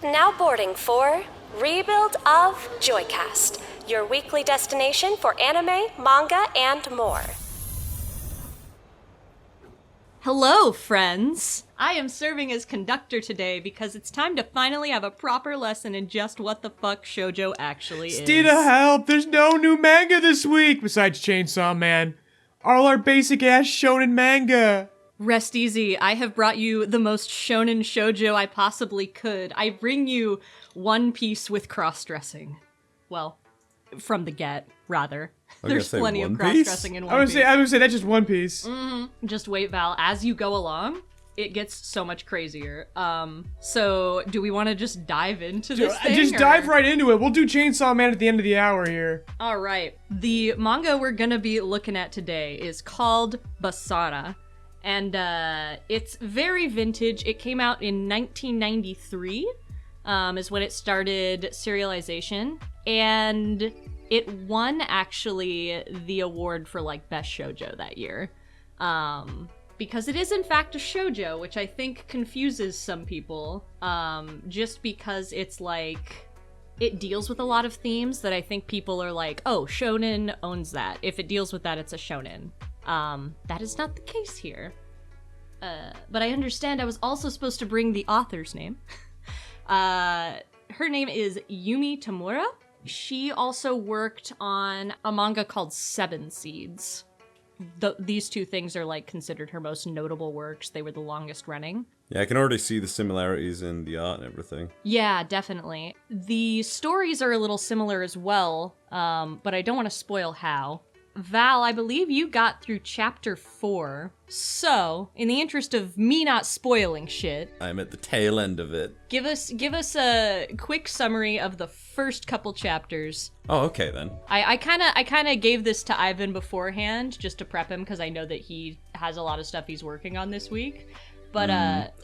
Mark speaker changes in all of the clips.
Speaker 1: Now boarding for Rebuild of Joycast, your weekly destination for anime, manga, and more.
Speaker 2: Hello, friends! I am serving as conductor today because it's time to finally have a proper lesson in just what the fuck shoujo actually is.
Speaker 3: Steena, help! There's no new manga this week besides Chainsaw Man. All our basic-ass shonen manga.
Speaker 2: Rest easy, I have brought you the most shonen shoujo I possibly could. I bring you One Piece with cross-dressing. Well, from the get, rather. There's plenty of cross-dressing in One Piece.
Speaker 3: I would say that's just One Piece.
Speaker 2: Just wait, Val. As you go along, it gets so much crazier. So do we want to just dive into this thing?
Speaker 3: Just dive right into it. We'll do Chainsaw Man at the end of the hour here.
Speaker 2: All right. The manga we're gonna be looking at today is called Basara. And it's very vintage. It came out in 1993, is when it started serialization. And it won, actually, the award for, like, Best Shoujo that year. Because it is, in fact, a shoujo, which I think confuses some people. Just because it's, like, it deals with a lot of themes that I think people are like, oh, shonen owns that. If it deals with that, it's a shonen. That is not the case here. But I understand I was also supposed to bring the author's name. Her name is Yumi Tamura. She also worked on a manga called Seven Seeds. These two things are, like, considered her most notable works. They were the longest running.
Speaker 4: Yeah, I can already see the similarities in the art and everything.
Speaker 2: Yeah, definitely. The stories are a little similar as well, but I don't want to spoil how. Val, I believe you got through chapter 4, so, in the interest of me not spoiling shit...
Speaker 4: I'm at the tail end of it.
Speaker 2: Give us a quick summary of the first couple chapters.
Speaker 4: Oh, okay then.
Speaker 2: I kinda gave this to Ivan beforehand, just to prep him, because I know that he has a lot of stuff he's working on this week. But,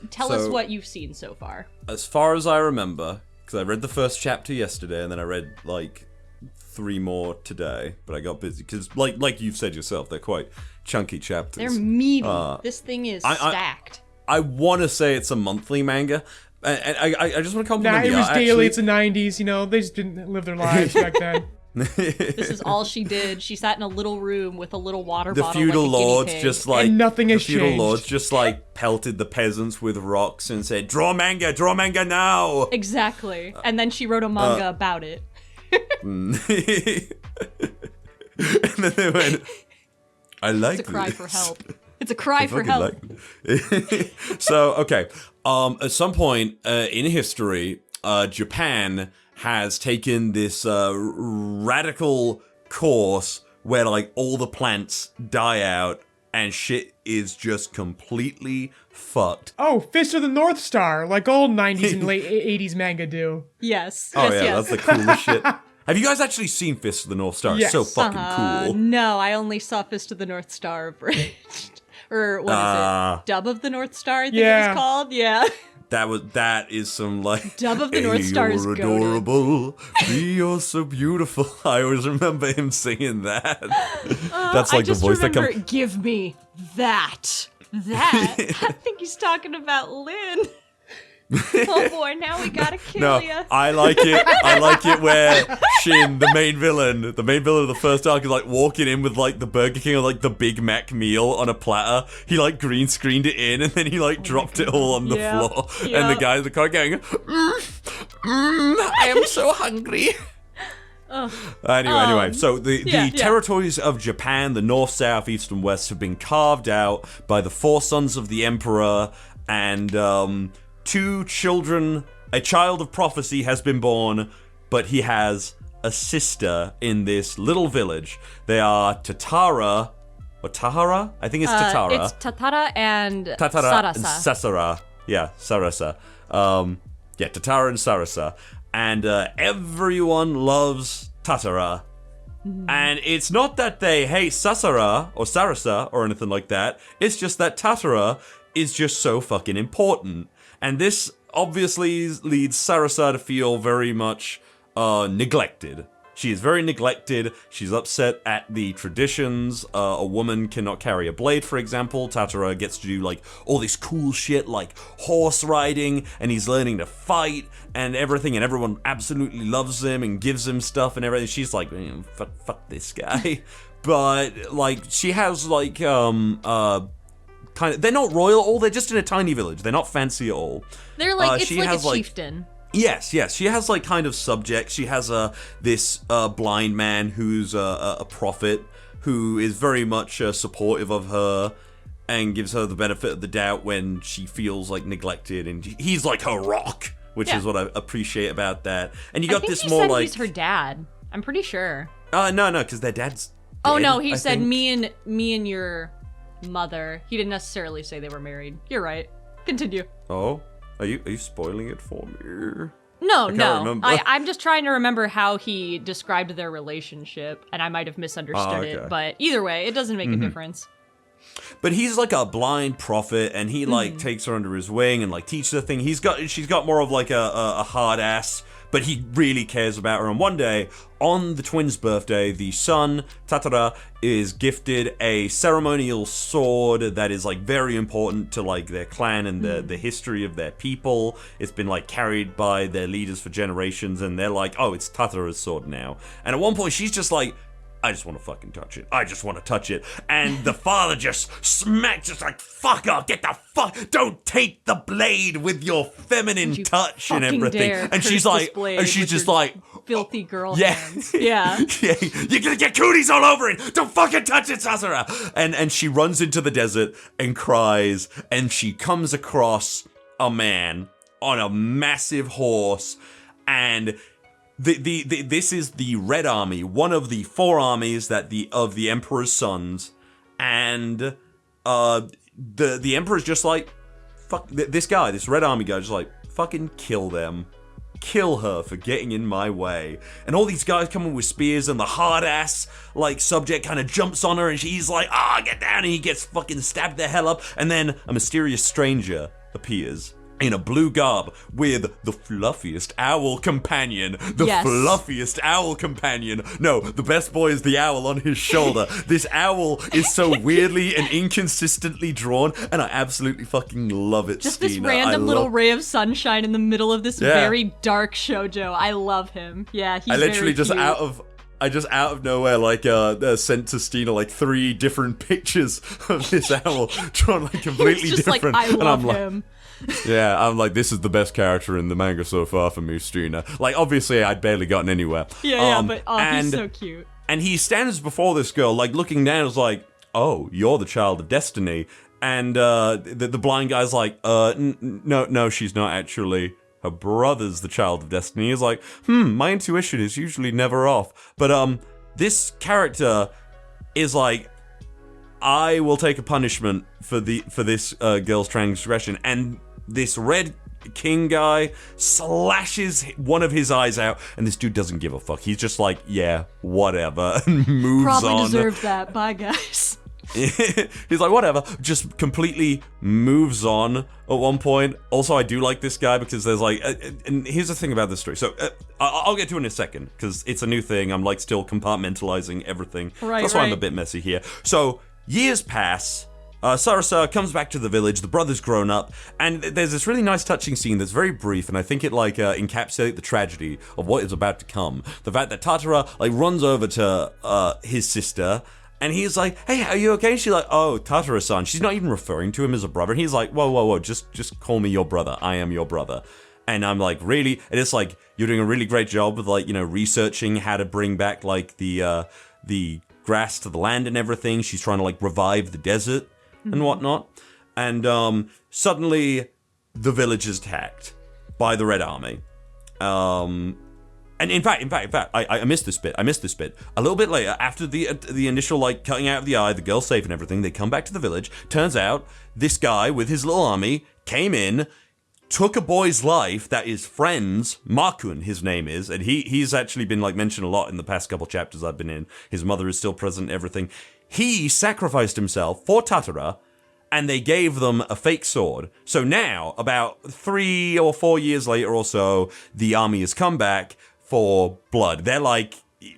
Speaker 2: tell us what you've seen so far.
Speaker 4: As far as I remember, because I read the first chapter yesterday, and then I read, like, 3 more today, but I got busy because, like you've said yourself, they're quite chunky chapters.
Speaker 2: They're meaty. This thing is stacked.
Speaker 4: I want to say it's a monthly manga, and I just want to compliment
Speaker 3: it was daily.
Speaker 4: Actually,
Speaker 3: it's the 90s. You know, they just didn't live their lives back then.
Speaker 2: This is all she did. She sat in a little room with a little water bottle.
Speaker 4: The feudal
Speaker 2: like a
Speaker 4: lords
Speaker 2: guinea pig.
Speaker 4: just like
Speaker 3: and nothing has
Speaker 4: the feudal
Speaker 3: changed.
Speaker 4: lords just like pelted the peasants with rocks and said, draw manga now."
Speaker 2: Exactly. And then she wrote a manga about it.
Speaker 4: And then they went, I like
Speaker 2: It's a cry
Speaker 4: this.
Speaker 2: for help. It's a cry for help.
Speaker 4: So, okay. At some point in history, Japan has taken this radical course where, like, all the plants die out and shit is just completely fucked.
Speaker 3: Oh, Fist of the Northstar, like old 90s and late 80s manga do.
Speaker 2: Yes.
Speaker 4: Oh,
Speaker 2: yes,
Speaker 4: yeah,
Speaker 2: yes.
Speaker 4: that's the coolest shit. Have you guys actually seen Fist of the North Star?
Speaker 3: Yes.
Speaker 4: It's so fucking cool.
Speaker 2: No, I only saw Fist of the North Star abridged. Or what is it? Dub of the North Star, I think it was called? Yeah.
Speaker 4: That is some, like,
Speaker 2: Dub of the North Star is
Speaker 4: you're
Speaker 2: goated.
Speaker 4: adorable, you're so beautiful. I always remember him singing that. That's like the voice that comes.
Speaker 2: Give me that. I think he's talking about Lynn. Oh boy, now we gotta kill ya.
Speaker 4: I like it where Shin, the main villain of the first arc, is like walking in with like the Burger King or like the Big Mac meal on a platter. He like green screened it in and then he like dropped it all on the floor.
Speaker 2: Yeah.
Speaker 4: And the guy in the car going, I am so hungry. Anyway, so the territories of Japan, the north, south, east, and west, have been carved out by the 4 sons of the emperor, and 2 children. A child of prophecy has been born, but he has a sister in this little village. They are Tatara, or Tahara? I think it's Tatara.
Speaker 2: It's Tatara and
Speaker 4: Tatara and
Speaker 2: Sarasa.
Speaker 4: Sasara. Yeah, Sarasa. Tatara and Sarasa. And everyone loves Tatara. And it's not that they hate Sasara or Sarasa or anything like that. It's just that Tatara is just so fucking important. And this obviously leads Sarasa to feel very much neglected She is very neglected. She's upset at the traditions. A woman cannot carry a blade, for example. Tatara gets to do like all this cool shit like horse riding, and he's learning to fight and everything, and everyone absolutely loves him and gives him stuff and everything. She's like, man, fuck this guy. But like she has like kind of, they're not royal at all. They're just in a tiny village. They're not fancy at all.
Speaker 2: They're like it's like a chieftain.
Speaker 4: Yes. She has like kind of subjects. She has this blind man who's a prophet who is very much supportive of her and gives her the benefit of the doubt when she feels like neglected. And he's like her rock, which is what I appreciate about that. And you got this more like
Speaker 2: he's her dad. I'm pretty sure.
Speaker 4: No, because their dad's dead,
Speaker 2: oh no, he
Speaker 4: I
Speaker 2: said
Speaker 4: think.
Speaker 2: me and your mother. He didn't necessarily say they were married. You're right. Continue.
Speaker 4: Oh. Are you spoiling it for me?
Speaker 2: No.
Speaker 4: Remember.
Speaker 2: I'm just trying to remember how he described their relationship, and I might have misunderstood it. But either way, it doesn't make a difference.
Speaker 4: But he's like a blind prophet, and he like takes her under his wing and like teaches her thing. She's got more of like a hard ass, but he really cares about her. And one day, on the twins' birthday, the son, Tatara, is gifted a ceremonial sword that is like very important to like their clan and the history of their people. It's been like carried by their leaders for generations, and they're like, oh, it's Tatara's sword now. And at one point, she's just like, I just want to fucking touch it. I just want to touch it. And the father just smacks, just like, fuck off, get the fuck, don't take the blade with your feminine touch and everything. And she's like, just like,
Speaker 2: filthy girl
Speaker 4: yeah.
Speaker 2: hands. Yeah.
Speaker 4: Yeah. You're gonna get cooties all over it. Don't fucking touch it, Sasara. And she runs into the desert and cries, and she comes across a man on a massive horse, and this is the Red Army, one of the 4 armies of the Emperor's sons, and the Emperor's just like, fuck this guy, this Red Army guy, just like, fucking kill them. Kill her for getting in my way. And all these guys come in with spears, and the hard ass like subject kind of jumps on her, and she's like, get down, and he gets fucking stabbed the hell up. And then a mysterious stranger appears in a blue garb with the fluffiest owl companion. Fluffiest owl companion. No, the best boy is the owl on his shoulder. This owl is so weirdly and inconsistently drawn, and I absolutely fucking love it,
Speaker 2: Just
Speaker 4: Steena.
Speaker 2: this random little ray of sunshine in the middle of this very dark shoujo. I love him. Yeah, he's very
Speaker 4: literally just
Speaker 2: cute.
Speaker 4: out of nowhere, like, sent to Steena, like, 3 different pictures of this owl drawn, like, completely
Speaker 2: just
Speaker 4: different.
Speaker 2: Like, I love him.
Speaker 4: Yeah, I'm like, this is the best character in the manga so far for me, Steena. Like, obviously, I'd barely gotten anywhere.
Speaker 2: But he's so cute.
Speaker 4: And he stands before this girl, like, looking down, is like, oh, you're the child of destiny. And the blind guy's like, no, she's not actually. Her brother's the child of destiny. He's like, my intuition is usually never off. But this character is like, I will take a punishment for this girl's transgression. And this Red King guy slashes one of his eyes out, and this dude doesn't give a fuck. He's just like, yeah, whatever, and moves on.
Speaker 2: Probably deserved that. Bye, guys.
Speaker 4: He's like, whatever, just completely moves on at one point. Also, I do like this guy because there's like, and here's the thing about this story. So, I'll get to it in a second, because it's a new thing. I'm like still compartmentalizing everything. That's why I'm a bit messy here. So, years pass. Sarasa comes back to the village, the brother's grown up, and there's this really nice touching scene that's very brief, and I think it like encapsulates the tragedy of what is about to come. The fact that Tatara like runs over to his sister, and he's like, hey, are you okay? And she's like, oh, Tatara-san. She's not even referring to him as a brother. And he's like, whoa, just call me your brother. I am your brother. And I'm like, really? And it's like, you're doing a really great job with like, researching how to bring back like the grass to the land and everything. She's trying to like revive the desert and whatnot. And suddenly the village is attacked by the Red Army. And in fact, I missed this bit. A little bit later, after the initial like cutting out of the eye, the girl safe and everything, they come back to the village. Turns out this guy with his little army came in, took a boy's life that is friend's, Makun his name is, and he's actually been like mentioned a lot in the past couple chapters I've been in. His mother is still present, everything. He sacrificed himself for Tatara, and they gave them a fake sword. So now, about 3 or 4 years later or so, the army has come back for blood. They're like,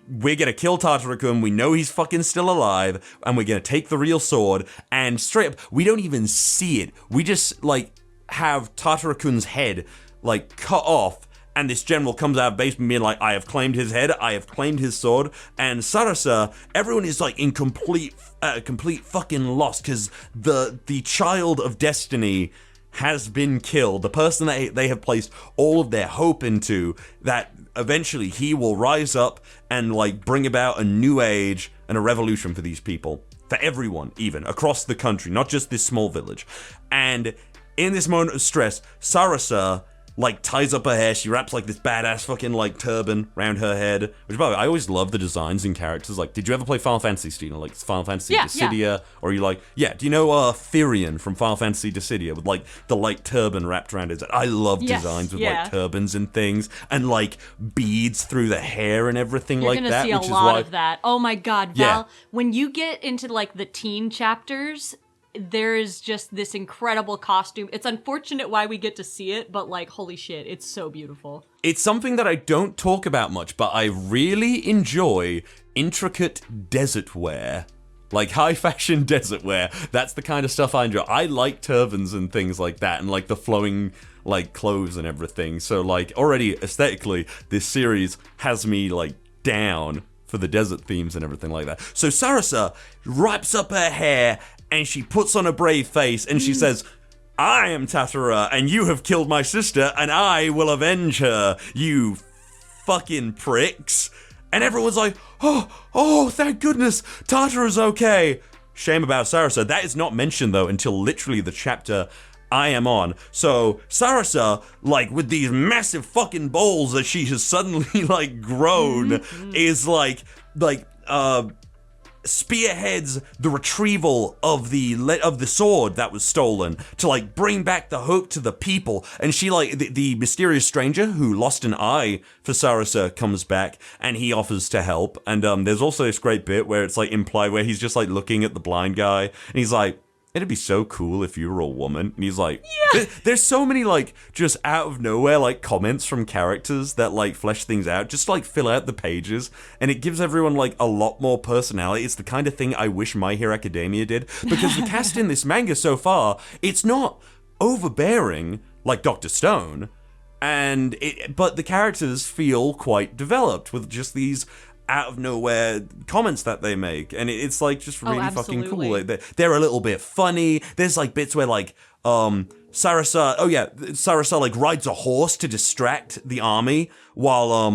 Speaker 4: we're gonna kill Tatarakun, we know he's fucking still alive, and we're gonna take the real sword, and straight up, we don't even see it. We just, like, have Tatarakun's head, like, cut off, and this general comes out of basement being like, I have claimed his head, I have claimed his sword, and Sarasa, everyone is, like, in complete fucking loss, because the child of destiny has been killed. The person that they have placed all of their hope into, that eventually he will rise up and, like, bring about a new age and a revolution for these people. For everyone, even, across the country, not just this small village. And in this moment of stress, Sarasa, like, ties up her hair. She wraps, like, this badass fucking, like, turban around her head. Which, by the way, I always love the designs and characters. Like, did you ever play Final Fantasy, Steena? Like, Final Fantasy Dissidia?
Speaker 2: Yeah.
Speaker 4: Or are you like, do you know Therion from Final Fantasy Dissidia with, like, the light turban wrapped around his head? I love designs with, like, turbans and things. And, like, beads through the hair and everything like that.
Speaker 2: You're gonna see a lot of that. Oh my god, Val. When you get into, like, the teen chapters, there is just this incredible costume. It's unfortunate why we get to see it, but, like, holy shit, it's so beautiful.
Speaker 4: It's something that I don't talk about much, but I really enjoy intricate desert wear. Like, high fashion desert wear. That's the kind of stuff I enjoy. I like turbans and things like that, and, like, the flowing, like, clothes and everything. So, like, already aesthetically, this series has me, like, down for the desert themes and everything like that. So Sarasa wraps up her hair, and she puts on a brave face, and she says, I am Tatara, and you have killed my sister, and I will avenge her, you fucking pricks. And everyone's like, oh, thank goodness, Tatara's okay. Shame about Sarasa. That is not mentioned, though, until literally the chapter I am on. So Sarasa, like, with these massive fucking balls that she has suddenly, like, grown, is like, spearheads the retrieval of the sword that was stolen to, like, bring back the hope to the people. And she, like, the mysterious stranger who lost an eye for Sarasa comes back, and he offers to help. And there's also this great bit where it's, like, implied where he's just, like, looking at the blind guy, and he's like, it'd be so cool if you were a woman. And he's like, there's so many, like, just out of nowhere, like, comments from characters that, like, flesh things out, just, like, fill out the pages, and it gives everyone, like, a lot more personality. It's the kind of thing I wish My Hero Academia did, because the cast in this manga so far, it's not overbearing like Dr. Stone, but the characters feel quite developed with just these out of nowhere comments that they make, and it's, like, just really fucking cool. Like, they're a little bit funny. There's, like, bits where, like, Sarasa, like, rides a horse to distract the army while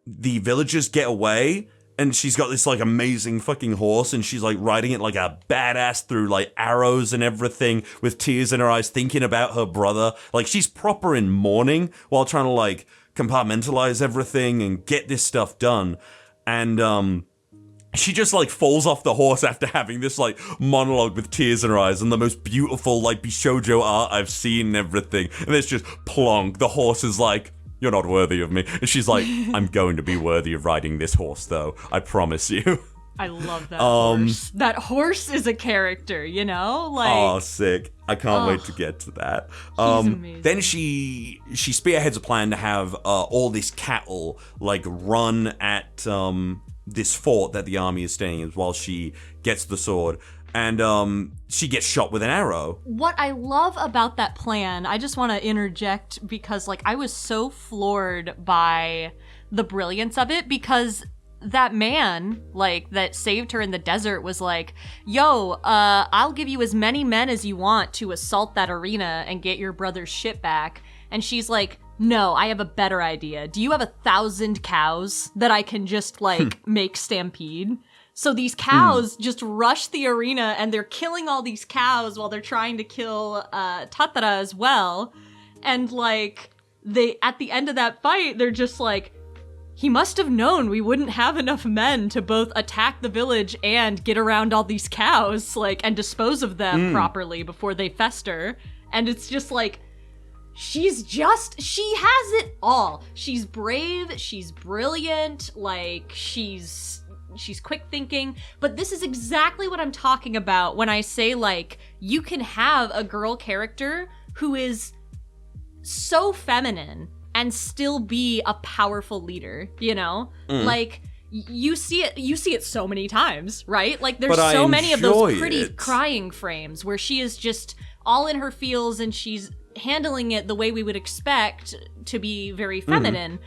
Speaker 4: the villagers get away, and she's got this, like, amazing fucking horse, and she's, like, riding it like a badass through, like, arrows and everything with tears in her eyes, thinking about her brother. Like, she's proper in mourning while trying to, like, compartmentalize everything and get this stuff done. And she just, like, falls off the horse after having this, like, monologue with tears in her eyes and the most beautiful, like, shoujo art I've seen and everything. And it's just plonk. The horse is like, you're not worthy of me. And she's like, I'm going to be worthy of riding this horse, though. I promise you.
Speaker 2: I love that horse. That horse is a character, you know? Like,
Speaker 4: oh, sick. I can't wait to get to that.
Speaker 2: Amazing.
Speaker 4: Then she spearheads a plan to have all this cattle, like, run at this fort that the army is staying in while she gets the sword. And she gets shot with an arrow.
Speaker 2: What I love about that plan, I just want to interject because, like, I was so floored by the brilliance of it, because that man, like, that saved her in the desert was like, yo, I'll give you as many men as you want to assault that arena and get your brother's shit back. And she's like, no, I have a better idea. Do you have 1,000 cows that I can just, like, make stampede? So these cows just rush the arena, and they're killing all these cows while they're trying to kill Tatara as well. And, like, at the end of that fight, they're just like, he must have known we wouldn't have enough men to both attack the village and get around all these cows, like, and dispose of them properly before they fester. And it's just like, she has it all. She's brave, she's brilliant, like, she's quick thinking, but this is exactly what I'm talking about when I say, like, you can have a girl character who is so feminine and still be a powerful leader, you know? Like, you see it so many times, right? Like there's
Speaker 4: But
Speaker 2: so many of those pretty
Speaker 4: it.
Speaker 2: crying frames where she is just all in her feels and she's handling it the way we would expect to be very feminine.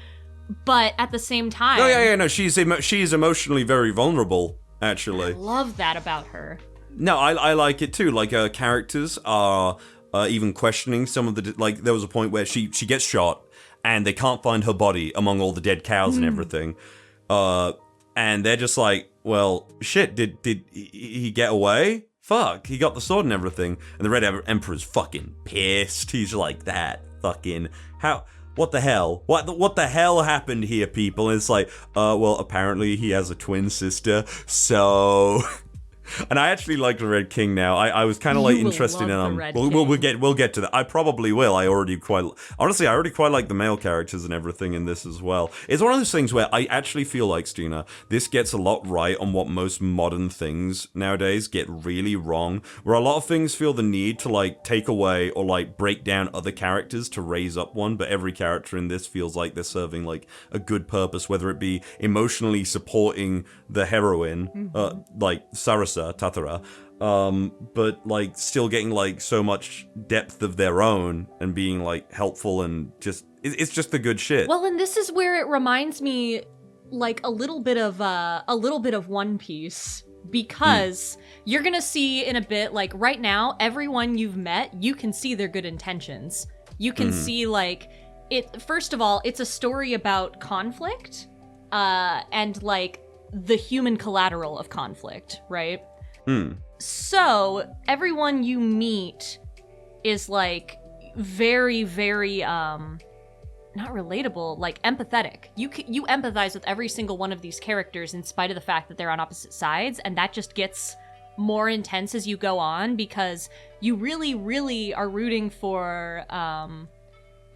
Speaker 2: But at the same time,
Speaker 4: Oh yeah, no, she's emotionally very vulnerable. Actually,
Speaker 2: I love that about her.
Speaker 4: no, I like it too. Like characters are even questioning some of the like. There was a point where she gets shot and they can't find her body among all the dead cows and everything. And they're just like, well, shit, did he get away? Fuck, he got the sword and everything. And the Red Emperor's fucking pissed. He's like, that fucking, what the hell? What the hell happened here, people? And it's like, well, apparently he has a twin sister, so... And I actually like the Red King now. I was kind of like interested in we'll get to that. I probably will. I already quite like the male characters and everything in this as well. It's one of those things where I actually feel like, Steena, this gets a lot right on what most modern things nowadays get really wrong, where a lot of things feel the need to like take away or like break down other characters to raise up one, but every character in this feels like they're serving like a good purpose, whether it be emotionally supporting the heroine, like Sarasa, Tatara, but like still getting like so much depth of their own and being like helpful and just it's just the good shit.
Speaker 2: Well, and this is where it reminds me like a little bit of One Piece, because you're gonna see in a bit, like right now, everyone you've met, you can see their good intentions. You can see like it. First of all, it's a story about conflict, and like the human collateral of conflict, right? So everyone you meet is like very, very not relatable, like empathetic. You empathize with every single one of these characters in spite of the fact that they're on opposite sides, and that just gets more intense as you go on because you really, really are rooting for.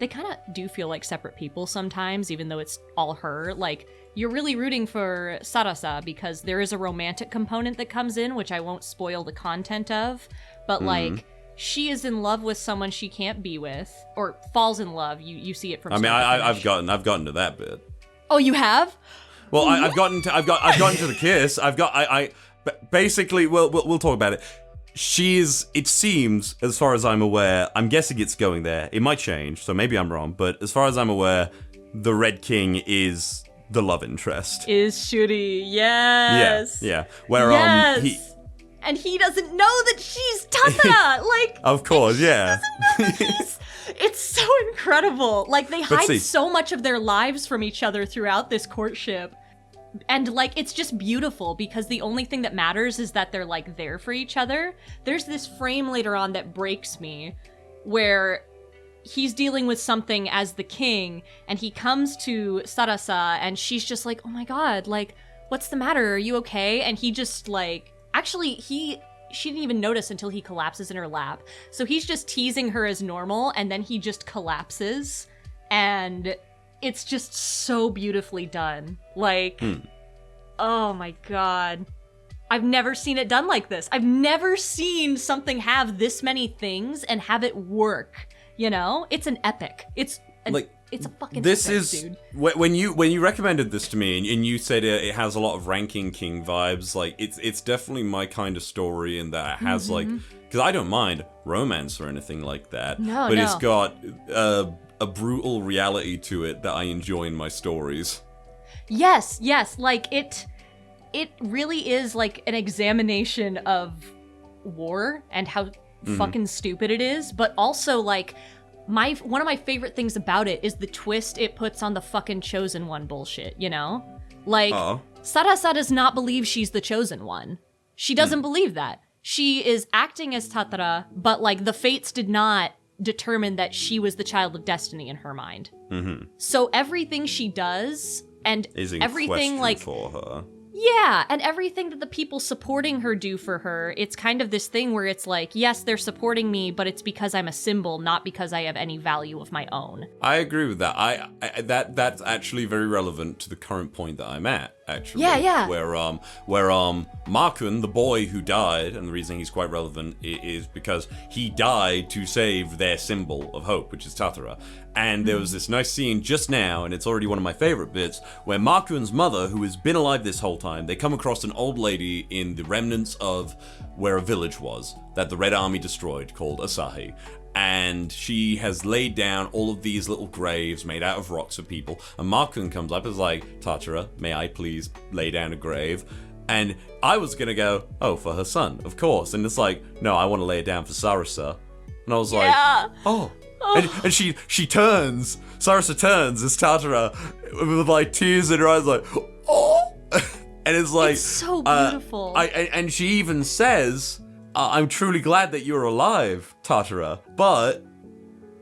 Speaker 2: They kind of do feel like separate people sometimes, even though it's all her. Like, you're really rooting for Sarasa because there is a romantic component that comes in, which I won't spoil the content of. But, like, she is in love with someone she can't be with, or falls in love. You see it from.
Speaker 4: I mean, I've gotten to that bit.
Speaker 2: Oh, you have?
Speaker 4: Well, I've gotten to the kiss. Basically, we'll talk about it. It seems, as far as I'm aware, I'm guessing it's going there. It might change, so maybe I'm wrong, but as far as I'm aware, the Red King is the love interest.
Speaker 2: Is Shuri, yes.
Speaker 4: Yeah. Where,
Speaker 2: yes. And he doesn't know that she's Tatara! Like,
Speaker 4: of course, yeah.
Speaker 2: It's so incredible. Like, they hide so much of their lives from each other throughout this courtship. And, like, it's just beautiful because the only thing that matters is that they're, like, there for each other. There's this frame later on that breaks me where he's dealing with something as the king and he comes to Sarasa and she's just like, oh my god, like, what's the matter? Are you okay? And he just, like, actually, she didn't even notice until he collapses in her lap. So he's just teasing her as normal and then he just collapses and it's just so beautifully done. Like, oh my god. I've never seen it done like this. I've never seen something have this many things and have it work, you know? It's an epic. It's a fucking
Speaker 4: this
Speaker 2: epic,
Speaker 4: is
Speaker 2: dude.
Speaker 4: When you recommended this to me and you said it has a lot of Ranking King vibes, like it's definitely my kind of story in that it has like, because I don't mind romance or anything like that, but it's got a brutal reality to it that I enjoy in my stories.
Speaker 2: Yes, like it really is like an examination of war and how fucking stupid it is, but also like one of my favorite things about it is the twist it puts on the fucking chosen one bullshit, you know? Like, Sarasa does not believe she's the chosen one. She doesn't believe that. She is acting as Tatara, but like the fates did not determine that she was the child of destiny in her mind. So everything she does and
Speaker 4: is in
Speaker 2: everything like
Speaker 4: for her.
Speaker 2: Yeah, and everything that the people supporting her do for her, it's kind of this thing where it's like, yes, they're supporting me, but it's because I'm a symbol, not because I have any value of my own.
Speaker 4: I agree with that. That's actually very relevant to the current point that I'm at. actually.
Speaker 2: Yeah.
Speaker 4: Where Markun, the boy who died, and the reason he's quite relevant is because he died to save their symbol of hope, which is Tatara. And there was this nice scene just now, and it's already one of my favorite bits, where Markun's mother, who has been alive this whole time, they come across an old lady in the remnants of where a village was that the Red Army destroyed, called Asahi. And she has laid down all of these little graves made out of rocks of people. And Markun comes up and is like, Tatara, may I please lay down a grave? And I was gonna go, oh, for her son, of course. And it's like, no, I want to lay it down for Sarasa. And I was like, oh. And she turns, Sarasa turns as Tatara with like tears in her eyes, like, oh. And it's like,
Speaker 2: It's so beautiful.
Speaker 4: And she even says, I'm truly glad that you're alive, Tatara, but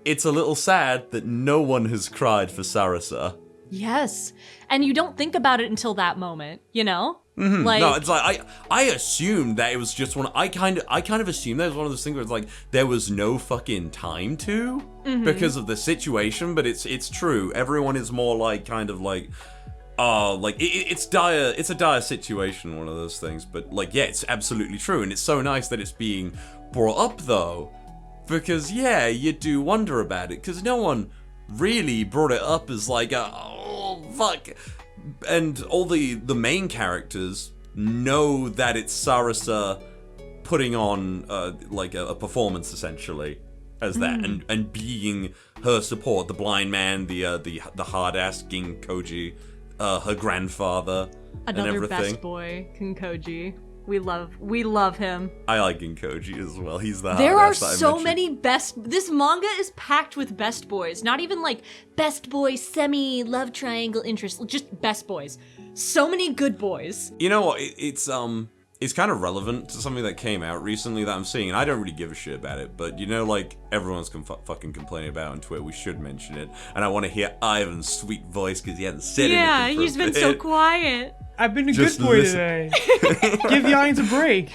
Speaker 4: it's a little sad that no one has cried for Sarasa.
Speaker 2: Yes. And you don't think about it until that moment, you know?
Speaker 4: Mm-hmm.
Speaker 2: Like,
Speaker 4: no, it's like I assumed that it was just one. I kind of assumed that it was one of those things where it's like there was no fucking time to because of the situation. But it's true. Everyone is more like kind of like. It's dire. It's a dire situation, one of those things. But like, yeah, it's absolutely true, and it's so nice that it's being brought up though, because yeah, you do wonder about it, because no one really brought it up as like, oh fuck, and all the main characters know that it's Sarasa putting on like a performance essentially as that, and being her support, the blind man, the hard ass Ging Koji. Her grandfather,
Speaker 2: another
Speaker 4: and everything.
Speaker 2: best boy, Kinkoji. We love him.
Speaker 4: I like Ginkoji as well. He's the
Speaker 2: There are
Speaker 4: hard ass that I
Speaker 2: so
Speaker 4: mentioned.
Speaker 2: many best. This manga is packed with best boys. Not even like best boy semi love triangle interest. Just best boys. So many good boys.
Speaker 4: You know what? It's kind of relevant to something that came out recently that I'm seeing, and I don't really give a shit about it, but you know, like, everyone's fucking complaining about it on Twitter, we should mention it, and I want to hear Ivan's sweet voice, because he hasn't said anything for
Speaker 2: he's
Speaker 4: a
Speaker 2: been
Speaker 4: bit.
Speaker 2: so quiet.
Speaker 3: I've been a
Speaker 4: Just
Speaker 3: good boy
Speaker 4: listen.
Speaker 3: today. Give the audience a break.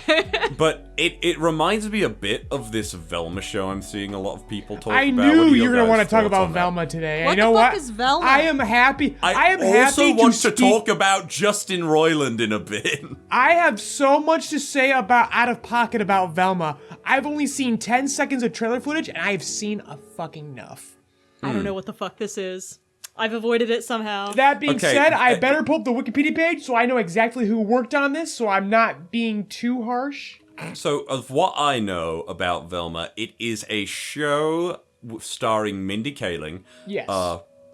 Speaker 4: But it reminds me a bit of this Velma show I'm seeing a lot of people talk
Speaker 3: I
Speaker 4: about.
Speaker 3: knew
Speaker 4: What are
Speaker 3: you
Speaker 4: your
Speaker 3: were gonna
Speaker 4: guys'
Speaker 3: want to talk
Speaker 4: thoughts
Speaker 3: about
Speaker 4: on that?
Speaker 3: Velma today.
Speaker 2: What
Speaker 3: you know
Speaker 2: the fuck
Speaker 3: what?
Speaker 2: is Velma?
Speaker 3: I am happy.
Speaker 4: I
Speaker 3: am
Speaker 4: also
Speaker 3: happy
Speaker 4: want to
Speaker 3: speak-
Speaker 4: talk about Justin Roiland in a bit.
Speaker 3: I have so much to say about out of pocket about Velma. I've only seen 10 seconds of trailer footage, and I've seen a fucking enough.
Speaker 2: I don't know what the fuck this is. I've avoided it somehow.
Speaker 3: That being
Speaker 4: Okay,
Speaker 3: said, I better pull up the Wikipedia page so I know exactly who worked on this, so I'm not being too harsh.
Speaker 4: So, of what I know about Velma, it is a show starring Mindy Kaling.
Speaker 3: Yes.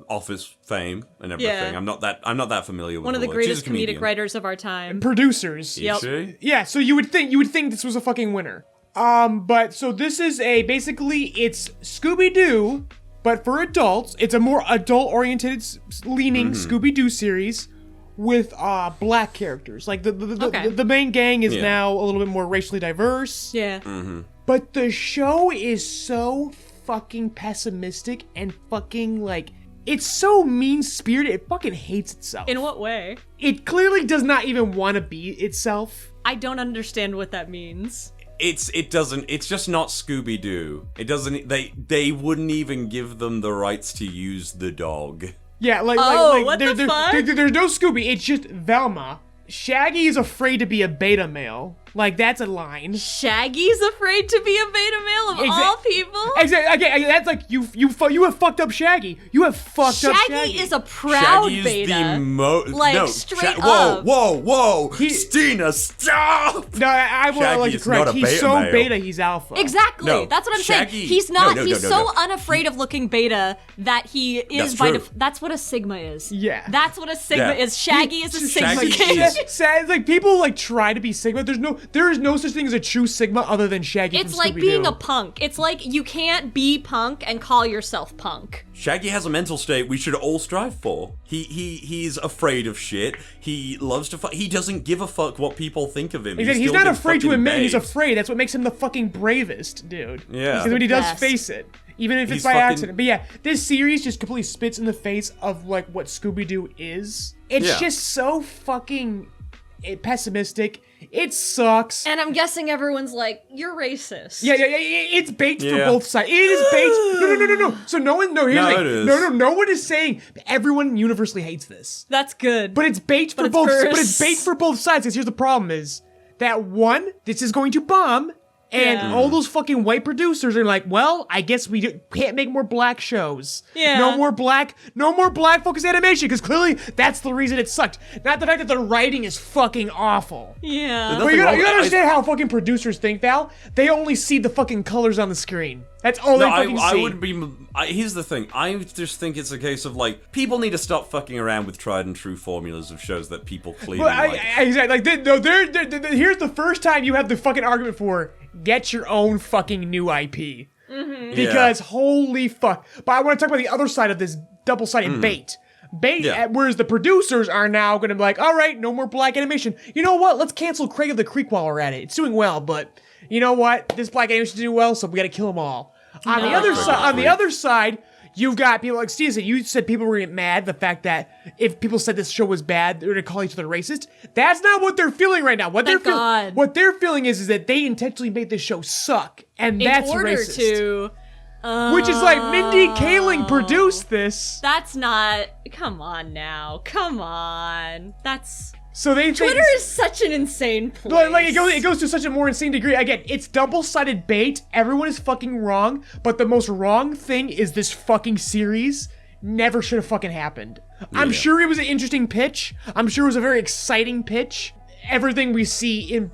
Speaker 4: Office fame and everything.
Speaker 2: Yeah.
Speaker 4: I'm not that familiar with
Speaker 2: One of the
Speaker 4: her work. She's
Speaker 2: greatest
Speaker 4: a
Speaker 2: comedic
Speaker 4: comedian.
Speaker 2: writers of our time.
Speaker 3: Producers.
Speaker 2: Yep.
Speaker 4: Is she?
Speaker 3: Yeah, so you would think this was a fucking winner. But so this is basically it's Scooby Doo, but for adults. It's a more adult-oriented leaning Scooby Doo series with black characters. Like the main gang is now a little bit more racially diverse.
Speaker 2: Yeah.
Speaker 3: But the show is so fucking pessimistic and fucking like it's so mean-spirited. It fucking hates itself.
Speaker 2: In what way?
Speaker 3: It clearly does not even want to be itself.
Speaker 2: I don't understand what that means.
Speaker 4: It's just not Scooby Doo. It doesn't. They wouldn't even give them the rights to use the dog.
Speaker 3: Yeah, like
Speaker 2: what the fuck?
Speaker 3: there's no Scooby. It's just Velma. Shaggy is afraid to be a beta male. Like that's a line.
Speaker 2: Shaggy's afraid to be a beta male of all people?
Speaker 3: Exactly. Okay, that's like you have fucked up Shaggy. You have fucked up Shaggy.
Speaker 2: Shaggy is a proud
Speaker 4: Shaggy is
Speaker 2: beta.
Speaker 4: the most.
Speaker 2: Like,
Speaker 4: no,
Speaker 2: straight
Speaker 4: whoa,
Speaker 2: up.
Speaker 4: Whoa! Steena, stop!
Speaker 3: No, I want to
Speaker 4: Shaggy
Speaker 3: like
Speaker 4: is
Speaker 3: correct.
Speaker 4: not a
Speaker 3: He's
Speaker 4: beta
Speaker 3: so
Speaker 4: male.
Speaker 3: beta, he's alpha.
Speaker 2: Exactly.
Speaker 4: No,
Speaker 2: That's what I'm
Speaker 4: Shaggy-
Speaker 2: saying. He's not.
Speaker 4: No,
Speaker 2: he's
Speaker 4: no,
Speaker 2: so
Speaker 4: no.
Speaker 2: unafraid of looking beta that he is
Speaker 4: That's true.
Speaker 2: that's what a sigma is.
Speaker 3: Yeah.
Speaker 2: That's what a sigma
Speaker 4: Yeah.
Speaker 2: is. Shaggy is a sigma
Speaker 4: Shaggy
Speaker 2: kid.
Speaker 4: is-
Speaker 3: Sad, like people like try to be Sigma. There is no such thing as a true Sigma other than Shaggy.
Speaker 2: It's
Speaker 3: from
Speaker 2: like
Speaker 3: Scooby-Doo.
Speaker 2: being a punk. It's like you can't be punk and call yourself punk.
Speaker 4: Shaggy has a mental state we should all strive for. He's afraid of shit. He loves to fight. He doesn't give a fuck what people think of him.
Speaker 3: He's
Speaker 4: still
Speaker 3: not
Speaker 4: gets
Speaker 3: afraid to
Speaker 4: fucking
Speaker 3: admit he's
Speaker 4: baked.
Speaker 3: afraid. That's what makes him the fucking bravest, dude.
Speaker 4: Yeah.
Speaker 3: Because when he does
Speaker 2: Best.
Speaker 3: face it, even if it's
Speaker 4: He's
Speaker 3: by
Speaker 4: fucking-
Speaker 3: accident. But yeah, this series just completely spits in the face of like what Scooby Doo is. It's
Speaker 4: Yeah.
Speaker 3: just so fucking. pessimistic. It sucks.
Speaker 2: And I'm guessing everyone's like, you're racist.
Speaker 3: Yeah. It's bait for both sides. It is bait. No. So no one is saying everyone universally hates this.
Speaker 2: That's good.
Speaker 3: But it's bait for both. But it's bait for both sides. Because here's the problem: is that one, this is going to bomb. And all those fucking white producers are like, well, I guess we can't make more black shows.
Speaker 2: Yeah.
Speaker 3: No more black focused animation, because clearly that's the reason it sucked. Not the fact that the writing is fucking awful.
Speaker 2: Yeah.
Speaker 3: But you gotta understand how fucking producers think, Val. They only see the fucking colors on the screen. That's all they fucking see.
Speaker 4: I would be. Here's the thing. I just think it's a case of like people need to stop fucking around with tried and true formulas of shows that people clearly like.
Speaker 3: Exactly. Like, here's the first time you have the fucking argument for get your own fucking new IP. Mm-hmm. Because holy fuck. But I want to talk about the other side of this double-sided bait. Whereas the producers are now going to be like, all right, no more black animation. You know what? Let's cancel Craig of the Creek while we're at it. It's doing well, but you know what? This black animation doing well, so we got to kill them all. On the other side, you've got people like Steena said. You said people were getting mad the fact that if people said this show was bad, they're gonna call each other racist. That's not what they're feeling right now. What they're feeling is that they intentionally made this show suck, and that's racist. Which is like Mindy Kaling produced this.
Speaker 2: That's not. Come on now. Come on. That's.
Speaker 3: So
Speaker 2: Twitter is such an insane place.
Speaker 3: Like it goes to such a more insane degree. Again, it's double-sided bait. Everyone is fucking wrong, but the most wrong thing is this fucking series never should have fucking happened. Yeah. I'm sure it was an interesting pitch. I'm sure it was a very exciting pitch. Everything we see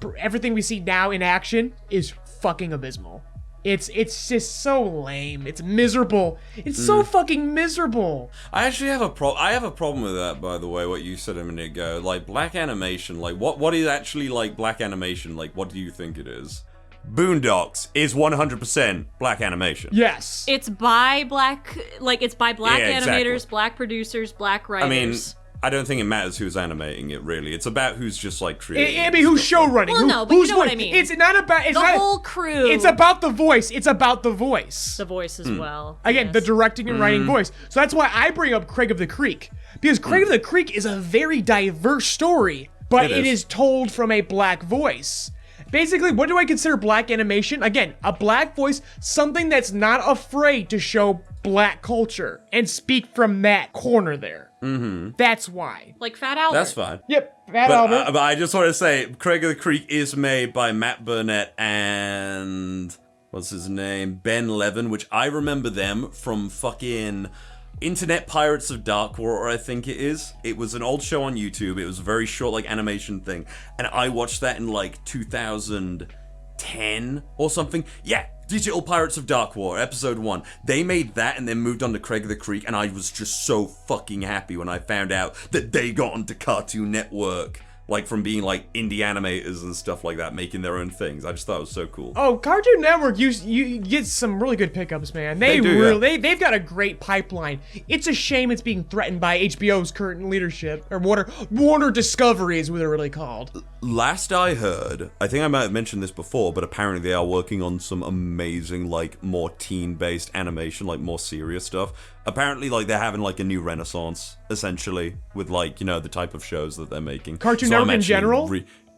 Speaker 3: now in action is fucking abysmal. It's just so lame. It's miserable. It's so fucking miserable.
Speaker 4: I actually have a problem with that, by the way, what you said a minute ago. Like, black animation, like, what is actually, like, black animation? Like, what do you think it is? Boondocks is 100% black animation.
Speaker 3: Yes.
Speaker 2: It's by black animators,
Speaker 4: exactly.
Speaker 2: Black producers, black writers.
Speaker 4: I mean, I don't think it matters who's animating it, really. It's about who's just, like, creating.
Speaker 3: I mean, who's show running.
Speaker 2: Well, no, but you know what I mean.
Speaker 3: It's not about...
Speaker 2: the whole crew.
Speaker 3: It's about the voice. It's about the voice.
Speaker 2: The voice as well.
Speaker 3: Again,
Speaker 2: yes.
Speaker 3: the directing and writing voice. So that's why I bring up Craig of the Creek. Because Craig of the Creek is a very diverse story, but it is told from a black voice. Basically, what do I consider black animation? Again, a black voice, something that's not afraid to show black culture and speak from that corner there. Mm-hmm. That's why.
Speaker 2: Like Fat Albert.
Speaker 4: That's fine.
Speaker 3: Yep, Fat Albert.
Speaker 4: But I just want to say, Craig of the Creek is made by Matt Burnett and... what's his name? Ben Levin, which I remember them from fucking... Internet Pirates of Dark Water, I think it is. It was an old show on YouTube. It was a very short, like, animation thing. And I watched that in, like, 2010 or something. Yeah, Digital Pirates of Dark Water, episode 1. They made that and then moved on to Craig of the Creek, and I was just so fucking happy when I found out that they got onto Cartoon Network. Like, from being, like, indie animators and stuff like that, making their own things. I just thought it was so cool.
Speaker 3: Oh, Cartoon Network, you get some really good pickups, man. They've got a great pipeline. It's a shame it's being threatened by HBO's current leadership, or Warner Discovery is what they're really called.
Speaker 4: Last I heard, I think I might have mentioned this before, but apparently they are working on some amazing, like, more teen-based animation, like, more serious stuff. Apparently, like, they're having, like, a new renaissance, essentially, with, like, you know, the type of shows that they're making.
Speaker 3: Cartoon Network in general?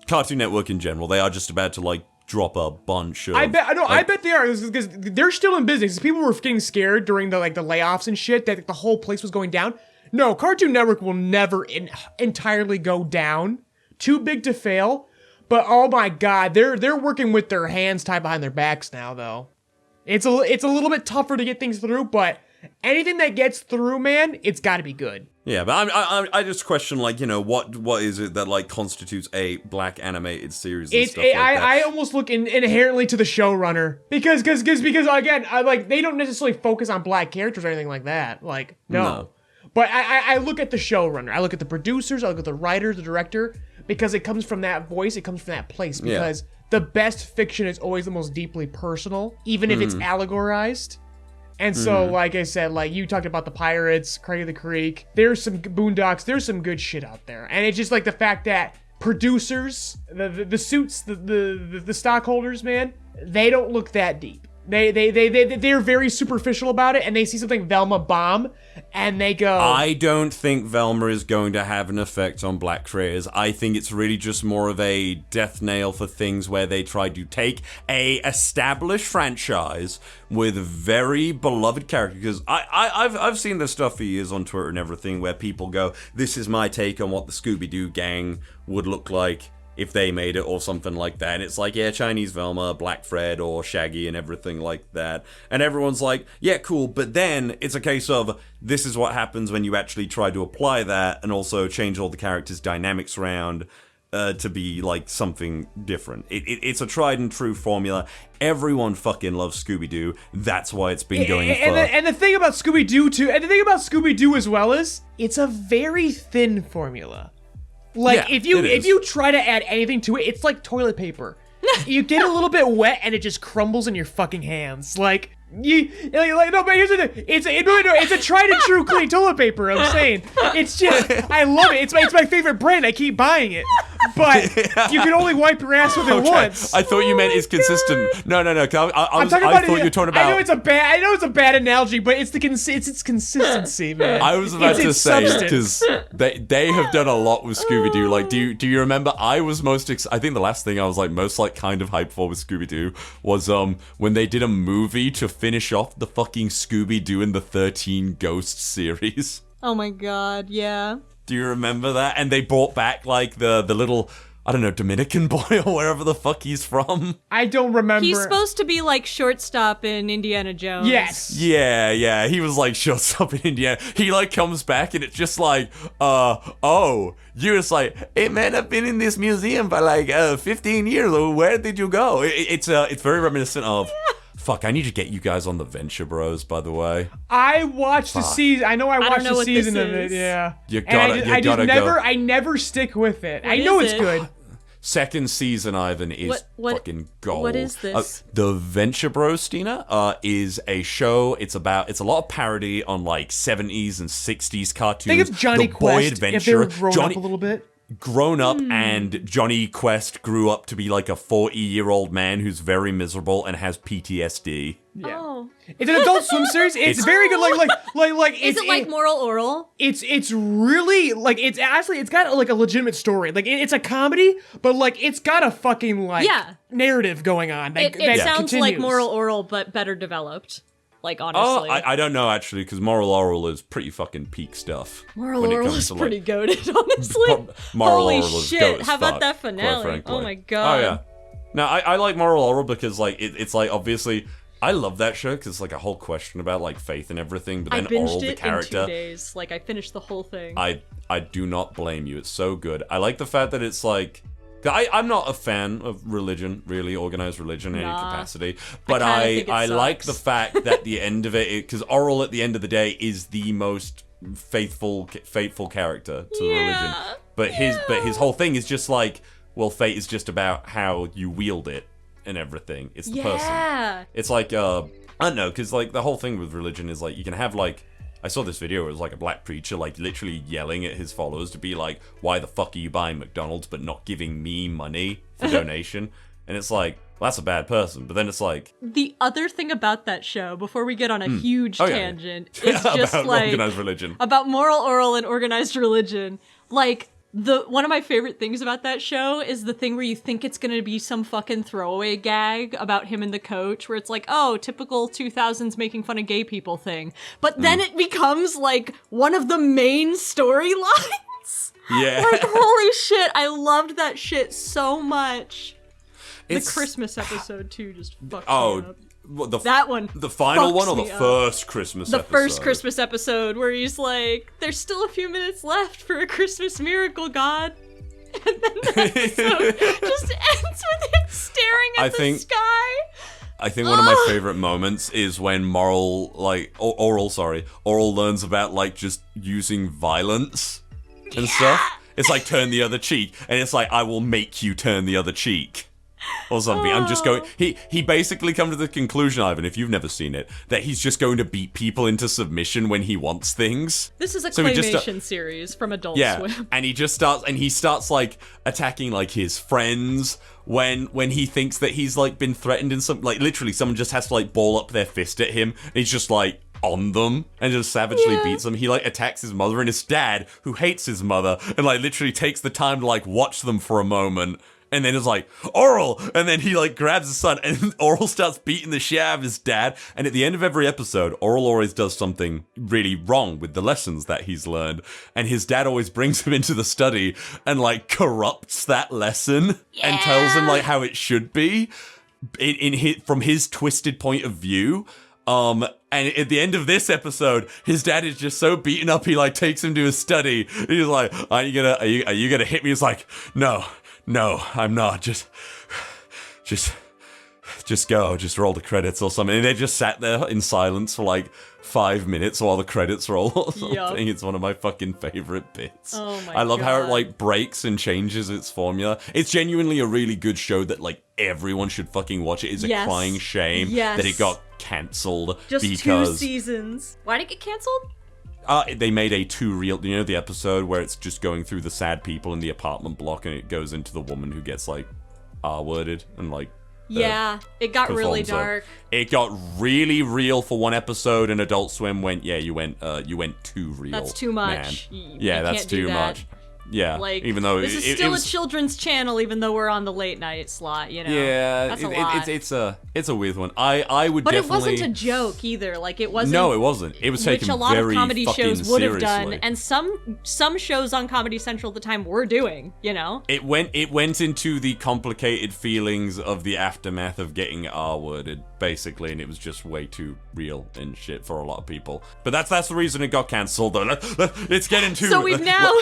Speaker 4: Cartoon Network in general. They are just about to, like, drop a bunch of...
Speaker 3: I bet they are, because they're still in business. People were getting scared during the layoffs and shit, that the whole place was going down. No, Cartoon Network will never entirely go down. Too big to fail. But, oh my god, they're working with their hands tied behind their backs now, though. It's a little bit tougher to get things through, but... anything that gets through, man, it's got to be good.
Speaker 4: Yeah, but I just question, like, you know, what is it that, like, constitutes a black animated series and stuff like that?
Speaker 3: I almost look inherently to the showrunner. Because again, they don't necessarily focus on black characters or anything like that. Like, no. But I look at the showrunner. I look at the producers. I look at the writer, the director. Because it comes from that voice. It comes from that place. Because the best fiction is always the most deeply personal. Even if it's allegorized. And so, like I said, like, you talked about the Pirates, Craig of the Creek, there's some Boondocks, there's some good shit out there. And it's just like the fact that producers, the suits, the stockholders, man, they don't look that deep. They're very superficial about it, and they see something Velma bomb, and they go...
Speaker 4: I don't think Velma is going to have an effect on black creators. I think it's really just more of a death nail for things where they try to take a established franchise with very beloved characters. Because I've seen this stuff for years on Twitter and everything where people go, this is my take on what the Scooby Doo gang would look like if they made it or something like that. And it's like, yeah, Chinese Velma, Black Fred, or Shaggy and everything like that. And everyone's like, yeah, cool. But then it's a case of, this is what happens when you actually try to apply that and also change all the characters' dynamics around to be like something different. It's a tried and true formula. Everyone fucking loves Scooby Doo. That's why it's been going for...
Speaker 3: And the thing about Scooby Doo too, and the thing about Scooby Doo as well is, it's a very thin formula. Like,
Speaker 4: Yeah,
Speaker 3: if you try to add anything to it, it's like toilet paper. You get a little bit wet and it just crumbles in your fucking hands. Like, no, but here's the thing. It's a tried and true clean toilet paper, I'm saying. It's just, I love it. It's my favorite brand. I keep buying it. But you can only wipe your ass with it once.
Speaker 4: I thought you meant it's consistent. No. I thought you were talking about...
Speaker 3: I know it's a bad analogy, but it's its consistency, man.
Speaker 4: I was about to say,
Speaker 3: substance.
Speaker 4: because they have done a lot with Scooby-Doo. Like, do you remember, I was I think the last thing I was like most like kind of hyped for with Scooby-Doo was when they did a movie to finish off the fucking Scooby-Doo and the 13 Ghosts series.
Speaker 2: Oh my god, yeah.
Speaker 4: Do you remember that? And they brought back like the little, I don't know, Dominican boy or wherever the fuck he's from.
Speaker 3: I don't remember.
Speaker 2: He's supposed to be like shortstop in Indiana Jones.
Speaker 3: Yes.
Speaker 4: Yeah. He was like shots up in Indiana. He like comes back and it's just like, oh, you're just like, hey man, I've been in this museum for like 15 years. Where did you go? It's very reminiscent of. Fuck, I need to get you guys on the Venture Bros, by the way.
Speaker 3: I watched the season. I know I watched the season of it. Yeah.
Speaker 4: You gotta go.
Speaker 3: I never stick with it.
Speaker 2: What
Speaker 3: I know
Speaker 2: is
Speaker 3: it's
Speaker 2: it?
Speaker 3: good.
Speaker 4: Second season, Ivan, is fucking gold.
Speaker 2: What is this?
Speaker 4: The Venture Bros, Steena, is a show. It's a lot of parody on like 70s and 60s cartoons.
Speaker 3: I think it's Johnny
Speaker 4: The Boy
Speaker 3: Quest,
Speaker 4: Adventure.
Speaker 3: if they were grown up a little bit.
Speaker 4: Grown up, and Johnny Quest grew up to be like a 40-year-old man who's very miserable and has PTSD.
Speaker 3: Yeah.
Speaker 2: Oh.
Speaker 3: It's an Adult Swim series. It's very good. Like
Speaker 2: Is it like Moral Oral?
Speaker 3: It's really like it's got like a legitimate story. Like it's a comedy, but like it's got a fucking like narrative going on.
Speaker 2: It sounds like Moral Oral, but better developed. Like, honestly.
Speaker 4: Oh, I don't know, actually, because Moral Oral is pretty fucking peak stuff.
Speaker 2: Moral Oral is pretty goated, honestly.
Speaker 4: Moral
Speaker 2: Holy
Speaker 4: Oral is
Speaker 2: shit,
Speaker 4: goat as
Speaker 2: how about
Speaker 4: fuck,
Speaker 2: that
Speaker 4: quite
Speaker 2: finale?
Speaker 4: frankly.
Speaker 2: Oh my god.
Speaker 4: Oh, yeah. No, I like Moral Oral because, like, it's like, obviously, I love that show because it's like a whole question about, like, faith and everything, but then
Speaker 2: I binged
Speaker 4: Oral, the
Speaker 2: it
Speaker 4: character...
Speaker 2: in 2 days. Like, I finished the whole thing.
Speaker 4: I do not blame you. It's so good. I like the fact that it's like... I'm not a fan of religion, really, organized religion in any capacity. But I like the fact that the end of it, because Oral at the end of the day is the most faithful character to religion. But his whole thing is just like, well, fate is just about how you wield it and everything. It's the person. It's like, I don't know, because like the whole thing with religion is like, you can have like, I saw this video, it was like a black preacher like literally yelling at his followers to be like, why the fuck are you buying McDonald's but not giving me money for donation? And it's like, well, that's a bad person. But then it's like...
Speaker 2: The other thing about that show, before we get on a huge tangent, is just
Speaker 4: about
Speaker 2: like...
Speaker 4: organized religion.
Speaker 2: About Moral Oral and organized religion. Like, one of my favorite things about that show is the thing where you think it's gonna be some fucking throwaway gag about him and the coach, where it's like, oh, typical 2000s making fun of gay people thing. But then it becomes like one of the main storylines.
Speaker 4: Yeah.
Speaker 2: Like, holy shit, I loved that shit so much. The Christmas episode too just fucked me up. That one.
Speaker 4: The final one or the
Speaker 2: fucks me
Speaker 4: first Christmas episode?
Speaker 2: The first Christmas episode where he's like, there's still a few minutes left for a Christmas miracle, God. And then the episode just ends with him staring at the sky.
Speaker 4: I think one of my favorite moments is when Oral learns about like just using violence and stuff. It's like turn the other cheek, and it's like, I will make you turn the other cheek. or something. I'm just going. He basically come to the conclusion, Ivan, if you've never seen it, that he's just going to beat people into submission when he wants things.
Speaker 2: This is a
Speaker 4: So he just
Speaker 2: claymation series from Adult
Speaker 4: Yeah,
Speaker 2: Swim.
Speaker 4: and he starts like attacking like his friends when he thinks that he's like been threatened in some, like literally someone just has to like ball up their fist at him and he's just like on them and just savagely beats them. He like attacks his mother and his dad, who hates his mother, and like literally takes the time to like watch them for a moment. And then it's like, Oral! And then he like grabs his son and Oral starts beating the shit out of his dad. And at the end of every episode, Oral always does something really wrong with the lessons that he's learned. And his dad always brings him into the study and like corrupts that lesson and tells him like how it should be from his twisted point of view. And at the end of this episode, his dad is just so beaten up, he like takes him to his study. He's like, are you gonna hit me? He's like, no, I'm not. Just go. Just roll the credits or something. And they just sat there in silence for like 5 minutes while the credits roll or something.
Speaker 2: Yup.
Speaker 4: It's one of my fucking favorite bits.
Speaker 2: Oh my
Speaker 4: I love how it
Speaker 2: God.
Speaker 4: like breaks and changes its formula. It's genuinely a really good show that like everyone should fucking watch. It is a
Speaker 2: Yes.
Speaker 4: crying shame
Speaker 2: Yes.
Speaker 4: that it got cancelled
Speaker 2: Just
Speaker 4: because
Speaker 2: 2 seasons. Why'd it get canceled?
Speaker 4: they made a the episode where it's just going through the sad people in the apartment block and it goes into the woman who gets like R-worded and like
Speaker 2: Yeah, it got really
Speaker 4: performs
Speaker 2: dark.
Speaker 4: it got really real for one episode, and Adult Swim went, you went too real.
Speaker 2: That's too much.
Speaker 4: man.
Speaker 2: You
Speaker 4: That's
Speaker 2: can't do
Speaker 4: too
Speaker 2: that.
Speaker 4: much. Yeah,
Speaker 2: Like,
Speaker 4: even though
Speaker 2: this is
Speaker 4: it
Speaker 2: still
Speaker 4: was,
Speaker 2: a children's channel, even though we're on the late night slot. You know.
Speaker 4: yeah,
Speaker 2: That's a lot.
Speaker 4: it's a weird one. I would
Speaker 2: But
Speaker 4: definitely.
Speaker 2: it wasn't a joke either. Like it wasn't.
Speaker 4: No, it wasn't. It was taken
Speaker 2: which a lot
Speaker 4: very
Speaker 2: of comedy
Speaker 4: fucking
Speaker 2: shows would have done,
Speaker 4: seriously.
Speaker 2: and some shows on Comedy Central at the time were doing. You know.
Speaker 4: It went into the complicated feelings of the aftermath of getting R-worded, basically, and it was just way too real and shit for a lot of people. But that's the reason it got cancelled. Though, let's get into.
Speaker 2: So we've now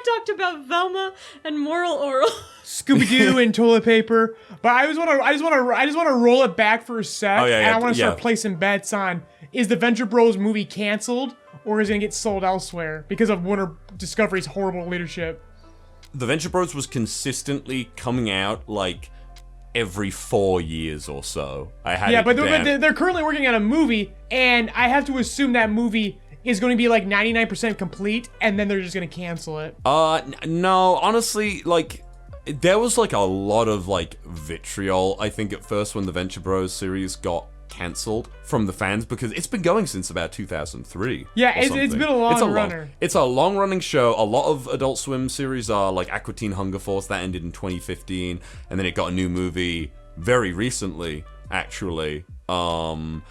Speaker 2: talked about Velma and Moral Oral.
Speaker 3: Scooby Doo and toilet paper. But I just want to roll it back for a sec.
Speaker 4: Oh, yeah,
Speaker 3: and
Speaker 4: yeah,
Speaker 3: I want to start
Speaker 4: yeah.
Speaker 3: placing bets on, is the Venture Bros movie canceled or is it gonna get sold elsewhere because of Warner Discovery's horrible leadership?
Speaker 4: The Venture Bros was consistently coming out like every 4 years or so.
Speaker 3: But they're currently working on a movie, and I have to assume that movie is going to be like 99% complete, and then they're just going to cancel it.
Speaker 4: No, honestly, like, there was like a lot of like vitriol, I think, at first when the Venture Bros series got cancelled from the fans, because it's been going since about 2003.
Speaker 3: Yeah,
Speaker 4: or
Speaker 3: it's
Speaker 4: something.
Speaker 3: been a long runner.
Speaker 4: It's a long running show. A lot of Adult Swim series are like Aqua Teen Hunger Force, that ended in 2015, and then it got a new movie very recently, actually. And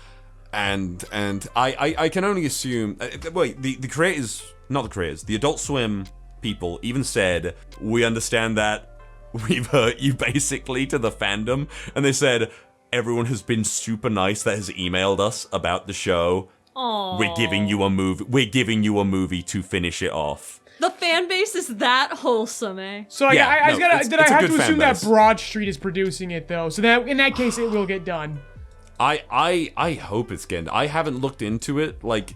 Speaker 4: I can only assume. The creators, not the creators, the Adult Swim people even said, we understand that we've hurt you basically to the fandom, and they said everyone has been super nice that has emailed us about the show.
Speaker 2: Aww.
Speaker 4: We're giving you a movie. We're giving you a movie to finish it off.
Speaker 2: The fan base is that wholesome, eh?
Speaker 3: So I have
Speaker 4: it's a
Speaker 3: to
Speaker 4: good
Speaker 3: assume
Speaker 4: fan
Speaker 3: that
Speaker 4: base.
Speaker 3: Broad Street is producing it though. So that in that case, it will get done.
Speaker 4: I hope it's getting. I haven't looked into it like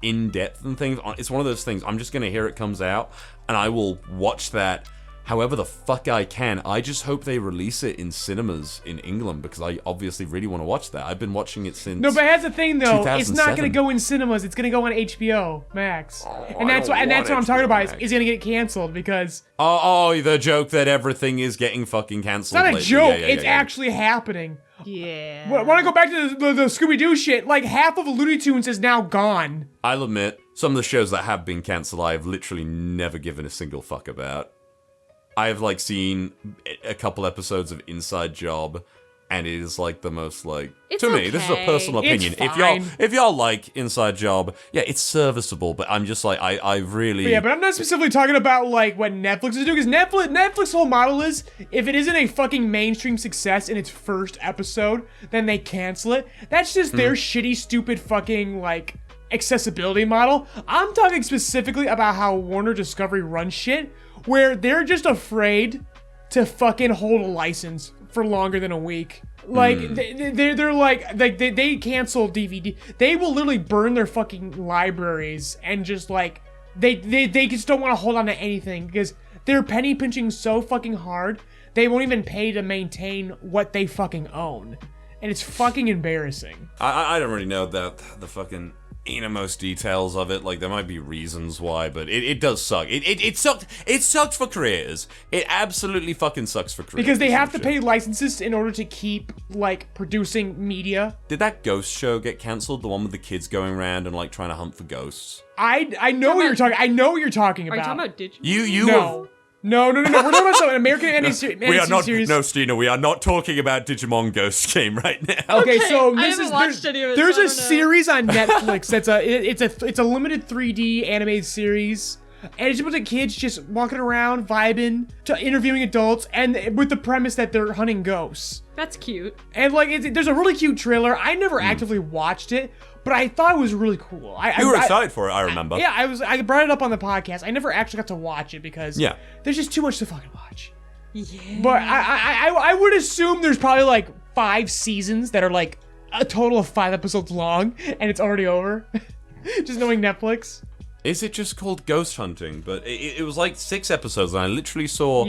Speaker 4: in depth and things. It's one of those things. I'm just gonna hear it comes out, and I will watch that however the fuck I can. I just hope they release it in cinemas in England, because I obviously really want to watch that. I've been watching it since.
Speaker 3: No, but here's the thing though. It's not
Speaker 4: 2007.
Speaker 3: going to go in cinemas. It's going to go on HBO Max. And
Speaker 4: I
Speaker 3: that's
Speaker 4: don't
Speaker 3: what I'm
Speaker 4: want
Speaker 3: talking
Speaker 4: HBO
Speaker 3: about.
Speaker 4: Max.
Speaker 3: Is going to get canceled because
Speaker 4: Oh, the joke that everything is getting fucking cancelled.
Speaker 3: it's not a
Speaker 4: lately.
Speaker 3: joke.
Speaker 4: Yeah,
Speaker 3: It's
Speaker 4: yeah.
Speaker 3: actually happening.
Speaker 2: Yeah.
Speaker 3: Want to go back to the Scooby Doo shit? Like half of Looney Tunes is now gone.
Speaker 4: I'll admit, some of the shows that have been cancelled, I have literally never given a single fuck about. I have like seen a couple episodes of Inside Job, and it is like the most like
Speaker 2: It's
Speaker 4: to me. This is a
Speaker 2: okay.
Speaker 4: personal
Speaker 3: It's
Speaker 4: opinion.
Speaker 3: fine.
Speaker 4: If y'all like Inside Job, yeah, it's serviceable. But I'm just like I really
Speaker 3: But yeah, but I'm not specifically talking about like what Netflix is doing. Because Netflix whole model is, if it isn't a fucking mainstream success in its first episode, then they cancel it. That's just their shitty, stupid fucking like accessibility model. I'm talking specifically about how Warner Discovery runs shit, where they're just afraid to fucking hold a license for longer than a week. Like they're like they cancel DVD. They will literally burn their fucking libraries and just like they just don't want to hold on to anything because they're penny pinching so fucking hard they won't even pay to maintain what they fucking own. And it's fucking embarrassing.
Speaker 4: I don't really know the fucking innermost details of it. Like, there might be reasons why, but it does suck. It sucked. It sucked for creators. It absolutely fucking sucks for creators.
Speaker 3: Because they have to pay licenses in order to keep, like, producing media.
Speaker 4: Did that ghost show get cancelled? The one with the kids going around and, like, trying to hunt for ghosts?
Speaker 3: I know what you're talking. I know what you're talking about.
Speaker 2: Are you talking about Digimon?
Speaker 4: You
Speaker 3: No. No. We're talking about some American anime series.
Speaker 4: We are not. No, Steena, we are not talking about Digimon Ghost game right now.
Speaker 3: Okay, so
Speaker 2: I
Speaker 3: this
Speaker 2: haven't
Speaker 3: is
Speaker 2: watched any of it,
Speaker 3: there's
Speaker 2: so I
Speaker 3: a
Speaker 2: don't know.
Speaker 3: series on Netflix that's it's a limited 3D animated series. And it's a bunch of kids just walking around, vibing, to interviewing adults, and with the premise that they're hunting ghosts.
Speaker 2: That's cute.
Speaker 3: And like, there's a really cute trailer. I never actively watched it, but I thought it was really cool.
Speaker 4: You were excited for it, I remember.
Speaker 3: Yeah, I brought it up on the podcast. I never actually got to watch it because there's just too much to fucking watch.
Speaker 2: Yeah.
Speaker 3: But I would assume there's probably like 5 seasons that are like a total of 5 episodes long, and it's already over. Just knowing Netflix.
Speaker 4: Is it just called Ghost Hunting? But it was like 6 episodes, and I literally saw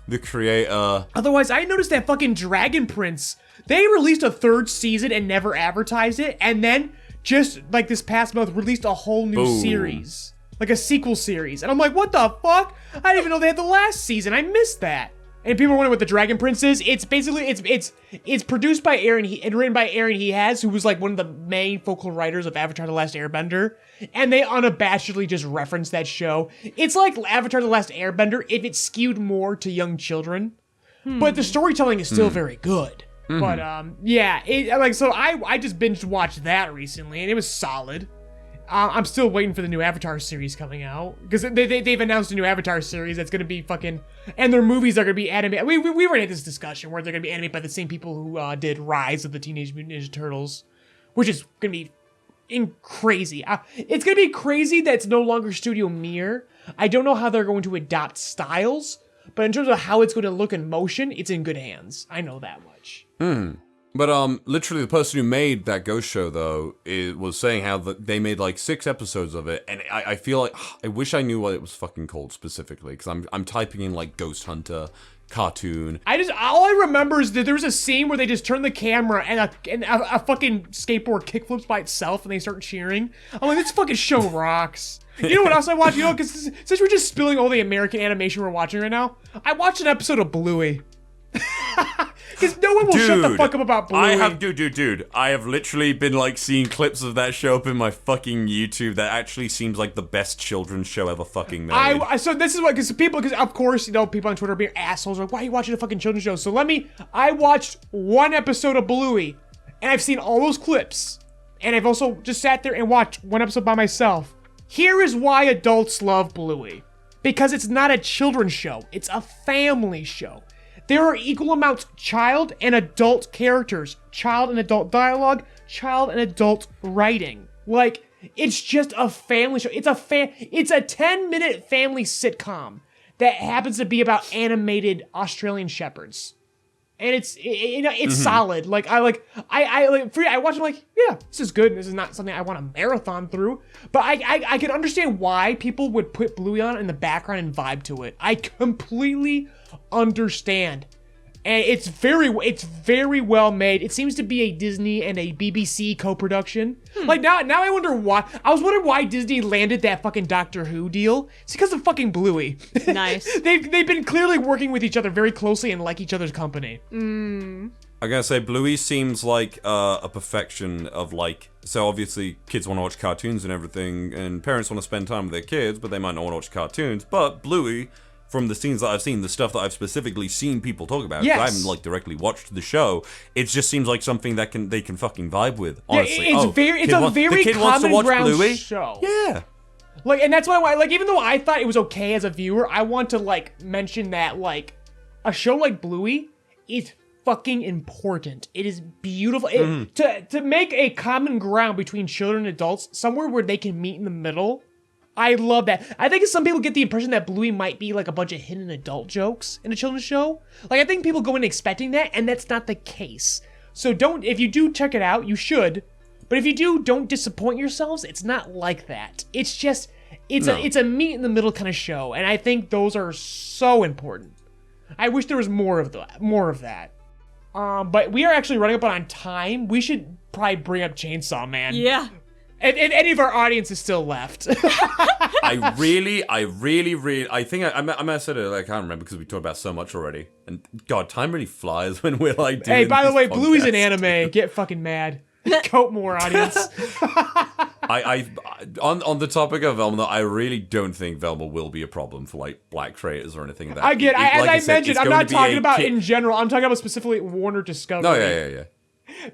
Speaker 4: the creator.
Speaker 3: Otherwise, I noticed that fucking Dragon Prince, they released a 3rd season and never advertised it, and then just like this past month released a whole new series. Like a sequel series. And I'm like, what the fuck? I didn't even know they had the last season. I missed that. And people are wondering what the Dragon Prince is. It's basically, it's produced by Aaron, and written by Aaron Hehaz, who was like one of the main focal writers of Avatar: The Last Airbender. And they unabashedly just reference that show. It's like Avatar: The Last Airbender if it skewed more to young children. But the storytelling is still very good. But yeah, so I just binge watched that recently, and it was solid. I'm still waiting for the new Avatar series coming out, because they've announced a new Avatar series that's gonna be fucking, and their movies are gonna be animated. We already had this discussion where they're gonna be animated by the same people who did Rise of the Teenage Mutant Ninja Turtles, which is gonna be crazy. It's gonna be crazy that it's no longer Studio Mir. I don't know how they're going to adopt styles, but in terms of how it's going to look in motion, it's in good hands. I know that much.
Speaker 4: But literally the person who made that ghost show, though, was saying how they made like 6 episodes of it, and I feel like I wish I knew what it was fucking called specifically, because I'm typing in like Ghost Hunter cartoon.
Speaker 3: All I remember is that there was a scene where they just turn the camera and a fucking skateboard kickflips by itself and they start cheering. I'm like, this fucking show rocks. You know what else I watched? You know, because since we're just spilling all the American animation we're watching right now, I watched an episode of Bluey. Because no one will shut the fuck up about Bluey.
Speaker 4: Dude, I have literally been like seeing clips of that show up in my fucking YouTube. That actually seems like the best children's show ever fucking made.
Speaker 3: So this is what, because of course, you know, people on Twitter are being assholes, like, why are you watching a fucking children's show? So I watched 1 episode of Bluey, and I've seen all those clips, and I've also just sat there and watched 1 episode by myself. Here is why adults love Bluey. Because it's not a children's show, it's a family show. There are equal amounts child and adult characters, child and adult dialogue, child and adult writing. Like, it's just a family show. It's a 10-minute family sitcom that happens to be about animated Australian shepherds. And it's solid. Like, I watch it like, yeah, this is good. This is not something I want to marathon through. But I can understand why people would put Bluey on in the background and vibe to it. I completely understand. And it's very well made. It seems to be a Disney and a BBC co-production. Like now I wonder why. I was wondering why Disney landed that fucking Doctor Who deal. It's because of fucking Bluey.
Speaker 2: Nice.
Speaker 3: They've been clearly working with each other very closely and like each other's company.
Speaker 4: I gotta say, Bluey seems like a perfection of like, so obviously kids want to watch cartoons and everything, and parents want to spend time with their kids, but they might not want to watch cartoons. But Bluey, from the scenes that I've seen, the stuff that I've specifically seen people talk about, 'cause I haven't like directly watched the show, it just seems like something that they can fucking vibe with. Honestly,
Speaker 3: it's a very common ground show.
Speaker 4: Yeah.
Speaker 3: Like, and that's why, like, even though I thought it was okay as a viewer, I want to like mention that like a show like Bluey is fucking important. It is beautiful. To make a common ground between children and adults, somewhere where they can meet in the middle. I love that. I think some people get the impression that Bluey might be like a bunch of hidden adult jokes in a children's show. Like, I think people go in expecting that, and that's not the case. So if you do check it out, you should. But if you do, don't disappoint yourselves. It's not like that. It's just, it's a meet in the middle kind of show. And I think those are so important. I wish there was more of that. But we are actually running up on time. We should probably bring up Chainsaw Man.
Speaker 2: Yeah.
Speaker 3: And any of our audience is still left.
Speaker 4: I think I might have said it, I can't remember because we talked about so much already. And God, time really flies when we're like doing
Speaker 3: Hey, by the
Speaker 4: these
Speaker 3: way, Bluey's an
Speaker 4: podcasts.
Speaker 3: anime. Get fucking mad. Coat more, audience.
Speaker 4: On the topic of Velma, I really don't think Velma will be a problem for like black creators or anything like that.
Speaker 3: Again, as I mentioned, I'm not talking about
Speaker 4: in
Speaker 3: in general. I'm talking about specifically Warner Discovery.
Speaker 4: No, yeah.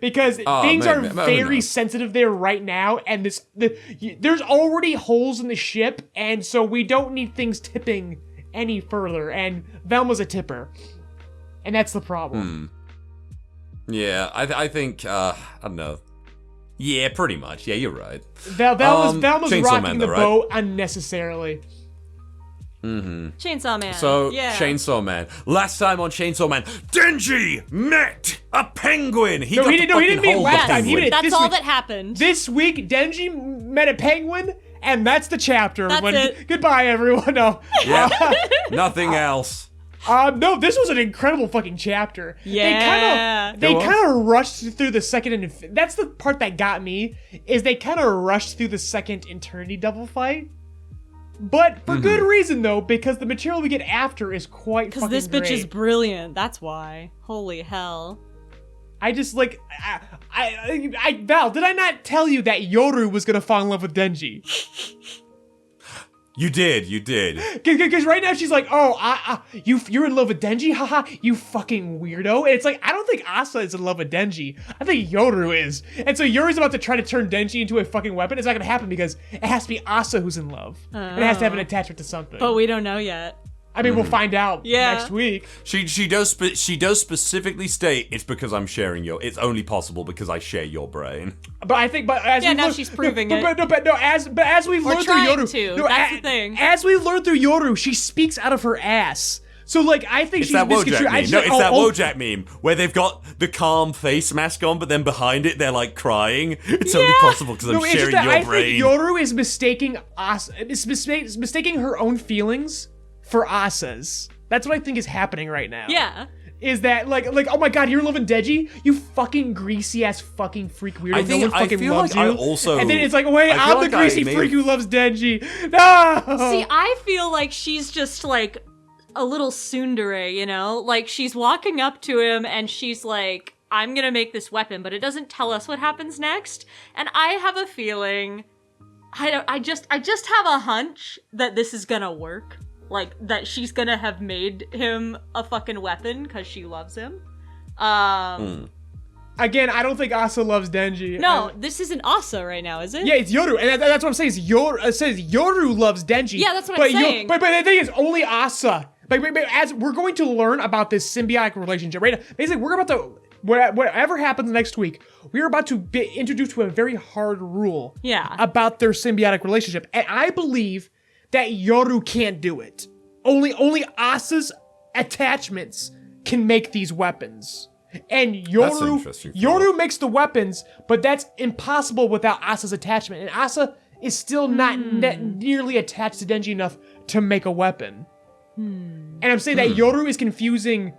Speaker 3: Because things are
Speaker 4: who
Speaker 3: very
Speaker 4: knows?
Speaker 3: sensitive there right now, and there's already holes in the ship, and so we don't need things tipping any further. And Velma's a tipper, and that's the problem.
Speaker 4: Yeah, I think I don't know. Yeah, pretty much. Yeah, you're right.
Speaker 3: Velma's
Speaker 4: Chainsaw
Speaker 3: rocking
Speaker 4: Man,
Speaker 3: the
Speaker 4: though,
Speaker 3: boat unnecessarily.
Speaker 2: Chainsaw Man.
Speaker 4: So,
Speaker 2: yeah.
Speaker 4: Chainsaw Man. Last time on Chainsaw Man, Denji met a penguin. He
Speaker 3: He didn't meet last time. He met
Speaker 2: That's
Speaker 3: this
Speaker 2: all
Speaker 3: week.
Speaker 2: that happened.
Speaker 3: This week, Denji met a penguin, and that's the chapter.
Speaker 2: That's
Speaker 3: everyone.
Speaker 2: it.
Speaker 3: Goodbye, everyone. No.
Speaker 4: Yeah, nothing else.
Speaker 3: No, this was an incredible fucking chapter.
Speaker 2: Yeah.
Speaker 3: They
Speaker 4: It was.
Speaker 3: kind of rushed through the second, that's the part that got me, is they kind of rushed through the second Eternity Devil fight. But for good reason, though, because the material we get after is quite fucking
Speaker 2: Because this bitch
Speaker 3: great.
Speaker 2: is brilliant. That's why. Holy hell.
Speaker 3: I just, like, Val, did I not tell you that Yoru was gonna fall in love with Denji?
Speaker 4: You did.
Speaker 3: Because right now she's like, oh, you're in love with Denji? Haha, you fucking weirdo. And it's like, I don't think Asa is in love with Denji. I think Yoru is. And so Yoru's about to try to turn Denji into a fucking weapon. It's not gonna happen because it has to be Asa who's in love. And it has to have an attachment to something.
Speaker 2: But we don't know yet.
Speaker 3: I mean, we'll find out
Speaker 2: Yeah.
Speaker 3: next week.
Speaker 4: She does specifically state it's because I'm sharing it's only possible because I share your brain.
Speaker 3: But I think, as
Speaker 2: Yeah,
Speaker 3: we
Speaker 2: now
Speaker 3: learn-
Speaker 2: she's proving
Speaker 3: no,
Speaker 2: it.
Speaker 3: as we've
Speaker 2: Or
Speaker 3: learned through
Speaker 2: trying
Speaker 3: Yoru,
Speaker 2: to.
Speaker 3: no,
Speaker 2: That's the thing.
Speaker 3: As we've learned through Yoru, she speaks out of her ass. So like, I think
Speaker 4: It's
Speaker 3: she's
Speaker 4: that
Speaker 3: misconstrued.
Speaker 4: Wojak meme. No, it's that Wojak meme where they've got the calm face mask on, but then behind it they're like crying. It's only possible because I'm
Speaker 3: No, it's just
Speaker 4: sharing
Speaker 3: that
Speaker 4: your
Speaker 3: I
Speaker 4: brain.
Speaker 3: think Yoru is mistaking mistaking her own feelings for Asa's. That's what I think is happening right now.
Speaker 2: Yeah.
Speaker 3: Is that like oh my god, you're loving Deji? You fucking greasy ass fucking freak weirdo.
Speaker 4: I think-
Speaker 3: no one
Speaker 4: I
Speaker 3: fucking
Speaker 4: feel
Speaker 3: loves
Speaker 4: like I
Speaker 3: you.
Speaker 4: also-
Speaker 3: and then it's like, wait,
Speaker 4: I feel
Speaker 3: I'm
Speaker 4: like
Speaker 3: the
Speaker 4: I
Speaker 3: greasy
Speaker 4: may
Speaker 3: freak
Speaker 4: have-
Speaker 3: who loves Deji. No.
Speaker 2: See, I feel like she's just like a little tsundere, you know? Like she's walking up to him and she's like, I'm gonna make this weapon, but it doesn't tell us what happens next. And I have a feeling, I just have a hunch that this is gonna work. Like, that she's gonna have made him a fucking weapon because she loves him.
Speaker 3: Again, I don't think Asa loves Denji.
Speaker 2: No, this isn't Asa right now, is it?
Speaker 3: Yeah, it's Yoru, and that's what I'm saying. It says Yoru loves Denji.
Speaker 2: Yeah, that's what I'm saying.
Speaker 3: But the thing is, only Asa. But as we're going to learn about this symbiotic relationship, right? Basically, we're about to whatever happens next week, we're about to be introduced to a very hard rule.
Speaker 2: Yeah.
Speaker 3: About their symbiotic relationship, and I believe that Yoru can't do it. Only Asa's attachments can make these weapons. And
Speaker 4: interesting.
Speaker 3: Yoru makes the weapons, but that's impossible without Asa's attachment. And Asa is still not nearly attached to Denji enough to make a weapon. And I'm saying that Yoru is confusing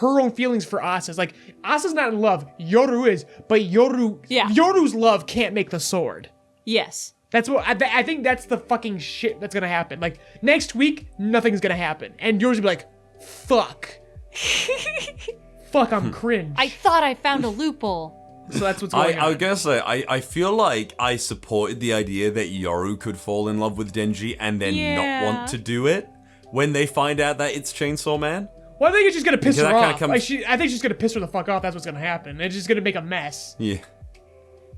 Speaker 3: her own feelings for Asa's. Like, Asa's not in love, Yoru is, but Yoru's love can't make the sword.
Speaker 2: Yes.
Speaker 3: That's what I think. That's the fucking shit that's gonna happen. Like, next week, nothing's gonna happen, and yours will be like, fuck, fuck, I'm cringe.
Speaker 2: I thought I found a loophole.
Speaker 3: So that's what's going
Speaker 4: I
Speaker 3: on.
Speaker 4: was gonna say, I feel like I supported the idea that Yoru could fall in love with Denji and then not want to do it when they find out that it's Chainsaw Man.
Speaker 3: Well, I think it's just gonna piss
Speaker 4: Because
Speaker 3: her
Speaker 4: that kinda
Speaker 3: off.
Speaker 4: comes-
Speaker 3: I think she's gonna piss her the fuck off. That's what's gonna happen. It's just gonna make a mess.
Speaker 4: Yeah.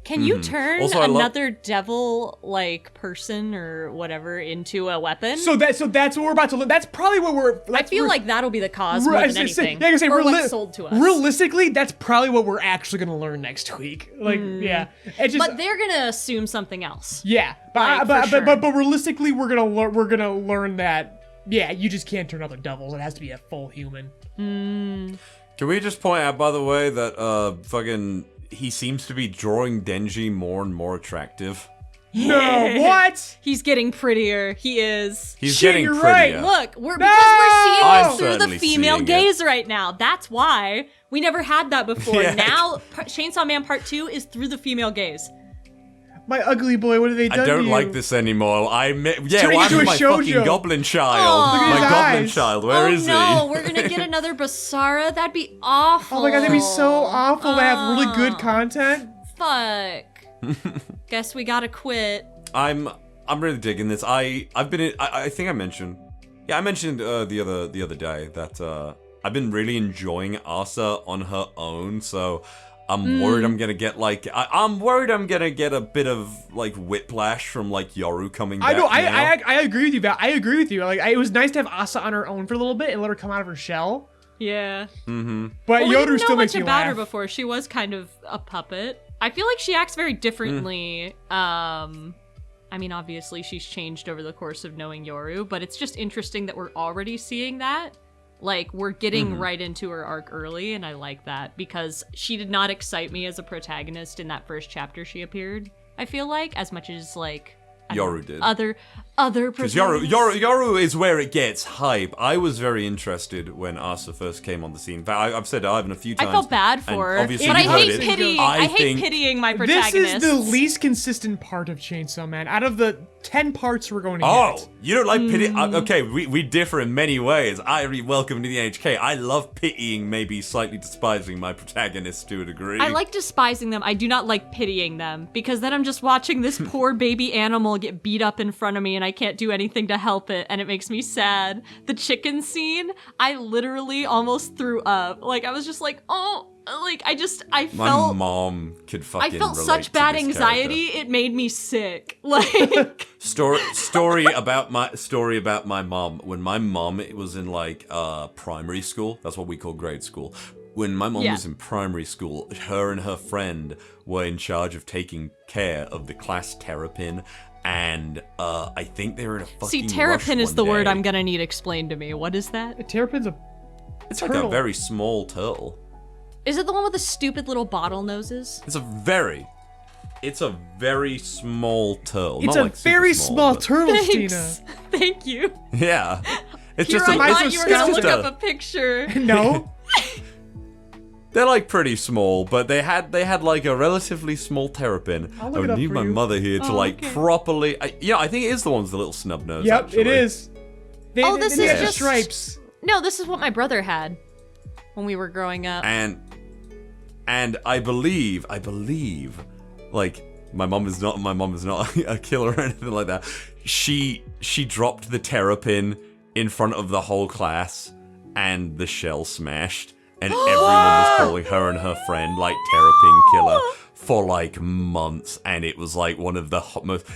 Speaker 2: Can you turn
Speaker 4: Also, I love-
Speaker 2: another devil-like person or whatever into a weapon?
Speaker 3: So that's what we're about to learn. That's probably what we're.
Speaker 2: I feel like that'll be the cause more than anything.
Speaker 3: Yeah, I say,
Speaker 2: or what's sold to us.
Speaker 3: Realistically, that's probably what we're actually gonna learn next week. Like, yeah, it just.
Speaker 2: But they're gonna assume something else.
Speaker 3: Yeah,
Speaker 2: Like,
Speaker 3: but,
Speaker 2: for
Speaker 3: but
Speaker 2: sure.
Speaker 3: realistically, we're gonna learn that. Yeah, you just can't turn other devils. It has to be a full human.
Speaker 4: Can we just point out, by the way, that fucking he seems to be drawing Denji more and more attractive.
Speaker 3: No, what?
Speaker 2: He's getting prettier. He is.
Speaker 4: He's
Speaker 3: Shit,
Speaker 4: getting
Speaker 3: you're
Speaker 4: prettier.
Speaker 3: right.
Speaker 2: Look, because
Speaker 3: No!
Speaker 2: we're
Speaker 4: I'm
Speaker 2: seeing it through the
Speaker 4: certainly
Speaker 2: female
Speaker 4: seeing it.
Speaker 2: gaze right now. That's why. We never had that before.
Speaker 4: Yeah.
Speaker 2: Now, Chainsaw Man Part 2 is through the female gaze.
Speaker 3: My ugly boy, what have they done
Speaker 4: I
Speaker 3: to
Speaker 4: don't
Speaker 3: you?
Speaker 4: like this anymore.
Speaker 3: Turning
Speaker 4: What
Speaker 3: into
Speaker 4: happened
Speaker 3: a
Speaker 4: to my fucking
Speaker 3: shoujo.
Speaker 4: goblin child?
Speaker 2: Aw. Look at
Speaker 4: My
Speaker 3: his
Speaker 4: goblin
Speaker 3: eyes.
Speaker 4: child, where is
Speaker 2: no,
Speaker 4: he?
Speaker 2: we're gonna get another Basara? That'd be awful.
Speaker 3: Oh my god, that'd be so awful to have really good content.
Speaker 2: Fuck. Guess we gotta quit.
Speaker 4: I'm really digging this. I think I mentioned. Yeah, I mentioned the other day that I've been really enjoying Asa on her own, so I'm worried I'm gonna get like I'm worried I'm gonna get a bit of like whiplash from like Yoru coming back.
Speaker 3: I know,
Speaker 4: now.
Speaker 3: I agree with you, Val. I agree with you. Like, it was nice to have Asa on her own for a little bit and let her come out of her shell.
Speaker 2: Yeah.
Speaker 3: But
Speaker 2: Well, we
Speaker 3: Yoru
Speaker 2: didn't
Speaker 3: still
Speaker 2: know
Speaker 3: makes
Speaker 2: much
Speaker 3: me
Speaker 2: about
Speaker 3: laugh.
Speaker 2: her before. She was kind of a puppet. I feel like she acts very differently. I mean, obviously she's changed over the course of knowing Yoru, but it's just interesting that we're already seeing that. Like, we're getting right into her arc early, and I like that, because she did not excite me as a protagonist in that first chapter she appeared, I feel like, as much as, like, I don't
Speaker 4: Yoru
Speaker 2: know,
Speaker 4: did.
Speaker 2: other
Speaker 4: Because
Speaker 2: protagonists.
Speaker 4: Yoru is where it gets hype. I was very interested when Asa first came on the scene. I've said to Ivan a few
Speaker 2: I
Speaker 4: times.
Speaker 2: felt bad
Speaker 4: and
Speaker 2: for her,
Speaker 4: obviously
Speaker 2: but I
Speaker 4: you heard
Speaker 2: hate
Speaker 4: it.
Speaker 2: pitying.
Speaker 4: I
Speaker 2: I hate
Speaker 4: think
Speaker 2: pitying my
Speaker 3: This
Speaker 2: protagonists.
Speaker 3: is the least consistent part of Chainsaw Man. Out of the 10 parts we're going to
Speaker 4: Oh,
Speaker 3: get.
Speaker 4: you don't like pity? Okay, we differ in many ways. Welcome to the HK. I love pitying, maybe slightly despising my protagonists to a degree.
Speaker 2: I like despising them. I do not like pitying them, because then I'm just watching this poor baby animal get beat up in front of me and I can't do anything to help it, and it makes me sad. The chicken scene, I literally almost threw up. Like, I was just like, oh, like, I
Speaker 4: My
Speaker 2: felt...
Speaker 4: mom could fucking
Speaker 2: I felt
Speaker 4: relate
Speaker 2: such
Speaker 4: to
Speaker 2: bad
Speaker 4: this
Speaker 2: anxiety, it made me sick. Like...
Speaker 4: Story about my mom. When my mom was in like primary school, that's what we call grade school. When my mom
Speaker 2: Yeah.
Speaker 4: was in primary school, her and her friend were in charge of taking care of the class terrapin, and I think they were in a fucking
Speaker 2: See,
Speaker 4: rush
Speaker 2: terrapin is
Speaker 4: one
Speaker 2: the word
Speaker 4: day.
Speaker 2: I'm gonna need explained to me. What is that?
Speaker 3: A terrapin's a
Speaker 4: It's like a
Speaker 3: turtle.
Speaker 4: very small turtle.
Speaker 2: Is it the one with the stupid little bottle noses?
Speaker 4: It's a very small turtle.
Speaker 3: It's
Speaker 4: Not
Speaker 3: a
Speaker 4: like super
Speaker 3: very small
Speaker 4: but-
Speaker 3: turtle,
Speaker 2: Thanks.
Speaker 3: Steena.
Speaker 2: Thank you.
Speaker 4: Yeah. It's
Speaker 2: Here,
Speaker 4: just
Speaker 2: I
Speaker 4: a,
Speaker 2: thought
Speaker 4: it's
Speaker 2: you were
Speaker 4: just
Speaker 2: gonna look
Speaker 4: a-
Speaker 2: up a picture.
Speaker 3: No.
Speaker 4: They're like pretty small, but they had like a relatively small terrapin.
Speaker 3: I'll
Speaker 4: I
Speaker 3: look it
Speaker 4: would
Speaker 3: up
Speaker 4: need
Speaker 3: for
Speaker 4: my
Speaker 3: you.
Speaker 4: mother here to
Speaker 2: Oh,
Speaker 4: like
Speaker 2: okay.
Speaker 4: properly. I think it is the one with the little snub nose.
Speaker 3: Yep,
Speaker 4: actually.
Speaker 3: it is. They,
Speaker 2: Oh,
Speaker 3: they-
Speaker 2: this
Speaker 3: they
Speaker 2: is
Speaker 3: have
Speaker 2: just-
Speaker 3: stripes.
Speaker 2: No, this is what my brother had when we were growing up.
Speaker 4: And I believe, like my mom is not a killer or anything like that. She dropped the terrapin in front of the whole class, and the shell smashed. And everyone was calling her and her friend like terrapin killer for like months, and it was like one of the most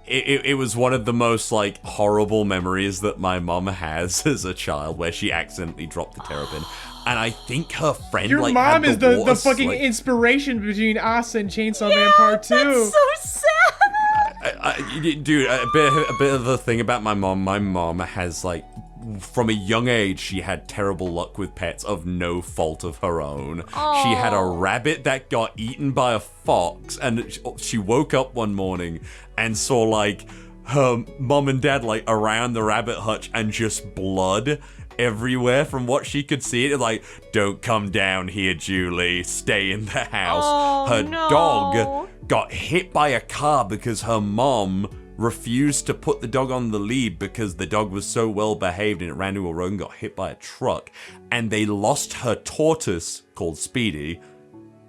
Speaker 4: it was one of the most like horrible memories that my mom has as a child, where she accidentally dropped the terrapin, and I think her friend
Speaker 3: Your
Speaker 4: like
Speaker 3: mom
Speaker 4: had
Speaker 3: is the
Speaker 4: water
Speaker 3: fucking
Speaker 4: like,
Speaker 3: inspiration between Asa and Chainsaw Man Part 2.
Speaker 2: That's so sad.
Speaker 4: dude, a bit of the thing about my mom has like, from a young age, she had terrible luck with pets of no fault of her own. She had a rabbit that got eaten by a fox, and she woke up one morning and saw like her mom and dad like around the rabbit hutch, and just blood everywhere from what she could see. It like, don't come down here, Julie, stay in the house.
Speaker 2: Oh,
Speaker 4: Her
Speaker 2: no.
Speaker 4: dog got hit by a car because her mom refused to put the dog on the lead because the dog was so well behaved, and it ran to a road and got hit by a truck. And they lost her tortoise, called Speedy,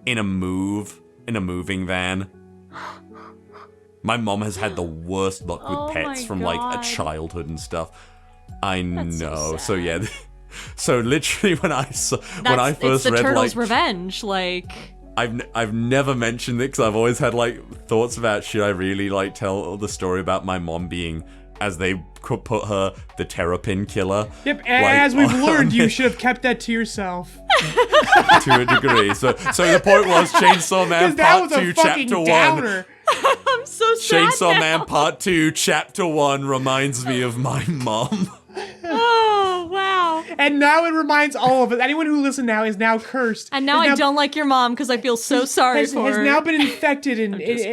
Speaker 4: in a moving van. My mom has had the worst luck with
Speaker 2: Oh
Speaker 4: pets
Speaker 2: my
Speaker 4: from like
Speaker 2: God.
Speaker 4: a childhood and stuff. I
Speaker 2: That's so
Speaker 4: know.
Speaker 2: sad.
Speaker 4: So yeah. So literally when I first
Speaker 2: It's the
Speaker 4: read
Speaker 2: turtle's
Speaker 4: like
Speaker 2: revenge. Like,
Speaker 4: I've never mentioned it because I've always had like thoughts about, should I really like tell the story about my mom being, as they could put her, the terrapin killer.
Speaker 3: Yep,
Speaker 4: Like,
Speaker 3: as we've learned, you should have kept that to yourself.
Speaker 4: to a degree. So the point was Chainsaw Man
Speaker 3: Because that
Speaker 4: Part
Speaker 3: was a
Speaker 4: 2
Speaker 3: fucking
Speaker 4: Chapter 1.
Speaker 3: downer.
Speaker 2: I'm so sad
Speaker 4: Chainsaw
Speaker 2: now.
Speaker 4: Man Part 2 Chapter 1 reminds me of my mom.
Speaker 2: Oh, wow.
Speaker 3: And now it reminds all of us. Anyone who listened now is now cursed.
Speaker 2: And now I don't like your mom because I feel so sorry for her.
Speaker 3: Has now been infected and it's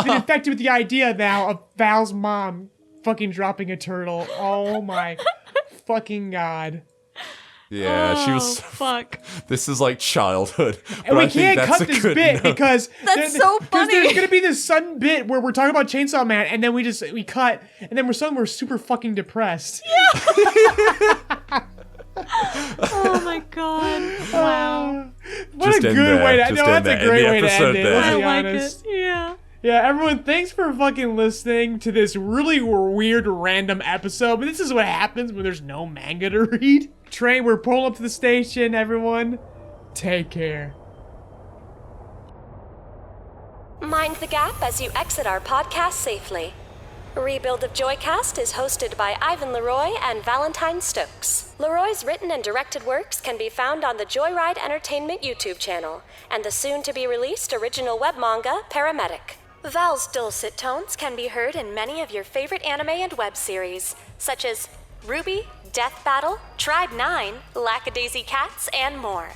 Speaker 3: been infected with the idea now of Val's mom fucking dropping a turtle. Oh my fucking god.
Speaker 5: Yeah, she was.
Speaker 2: Fuck.
Speaker 5: This is like childhood.
Speaker 3: And we can't cut this bit because
Speaker 2: That's so funny.
Speaker 3: There's gonna be this sudden bit where we're talking about Chainsaw Man, and then we cut, and then we're super fucking depressed.
Speaker 2: Yeah. Oh my god! Wow.
Speaker 3: What a good way to. No, that's a great way to end it. Let's
Speaker 2: I
Speaker 3: be
Speaker 2: like
Speaker 3: honest.
Speaker 2: it. Yeah.
Speaker 3: Yeah, everyone, thanks for fucking listening to this really weird, random episode. But this is what happens when there's no manga to read. Train, we're pulling up to the station, everyone. Take care.
Speaker 1: Mind the gap as you exit our podcast safely. Rebuild of Joycast is hosted by Ivan LeRoy and Valentine Stokes. LeRoy's written and directed works can be found on the JoyRide Entertainment YouTube channel and the soon-to-be-released original web manga, PARAMEDIC. Val's dulcet tones can be heard in many of your favorite anime and web series, such as RWBY, Death Battle, Tribe 9, Lackadaisy Cats, and more.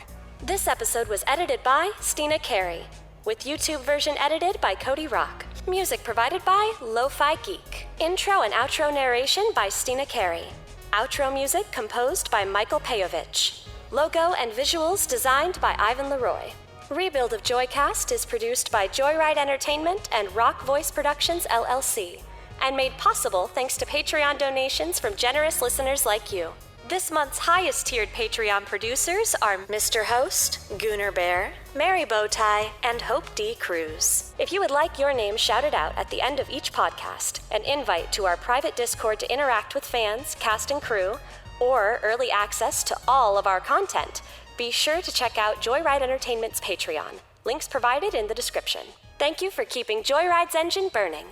Speaker 1: This episode was edited by Steena Carey, with YouTube version edited by Cody Rock. Music provided by Lofi Geek. Intro and outro narration by Steena Carey. Outro music composed by Michael Pejovich. Logo and visuals designed by Ivan LeRoy. Rebuild of Joycast is produced by JoyRide Entertainment and Rock Voice Productions LLC, and made possible thanks to Patreon donations from generous listeners like you. This month's highest-tiered Patreon producers are Mr. Host, Gooner Bear, MerryBowTie, and Hope D. Cruz. If you would like your name shouted out at the end of each podcast, an invite to our private Discord to interact with fans, cast and crew, or early access to all of our content, be sure to check out JoyRide Entertainment's Patreon. Links provided in the description. Thank you for keeping JoyRide's engine burning.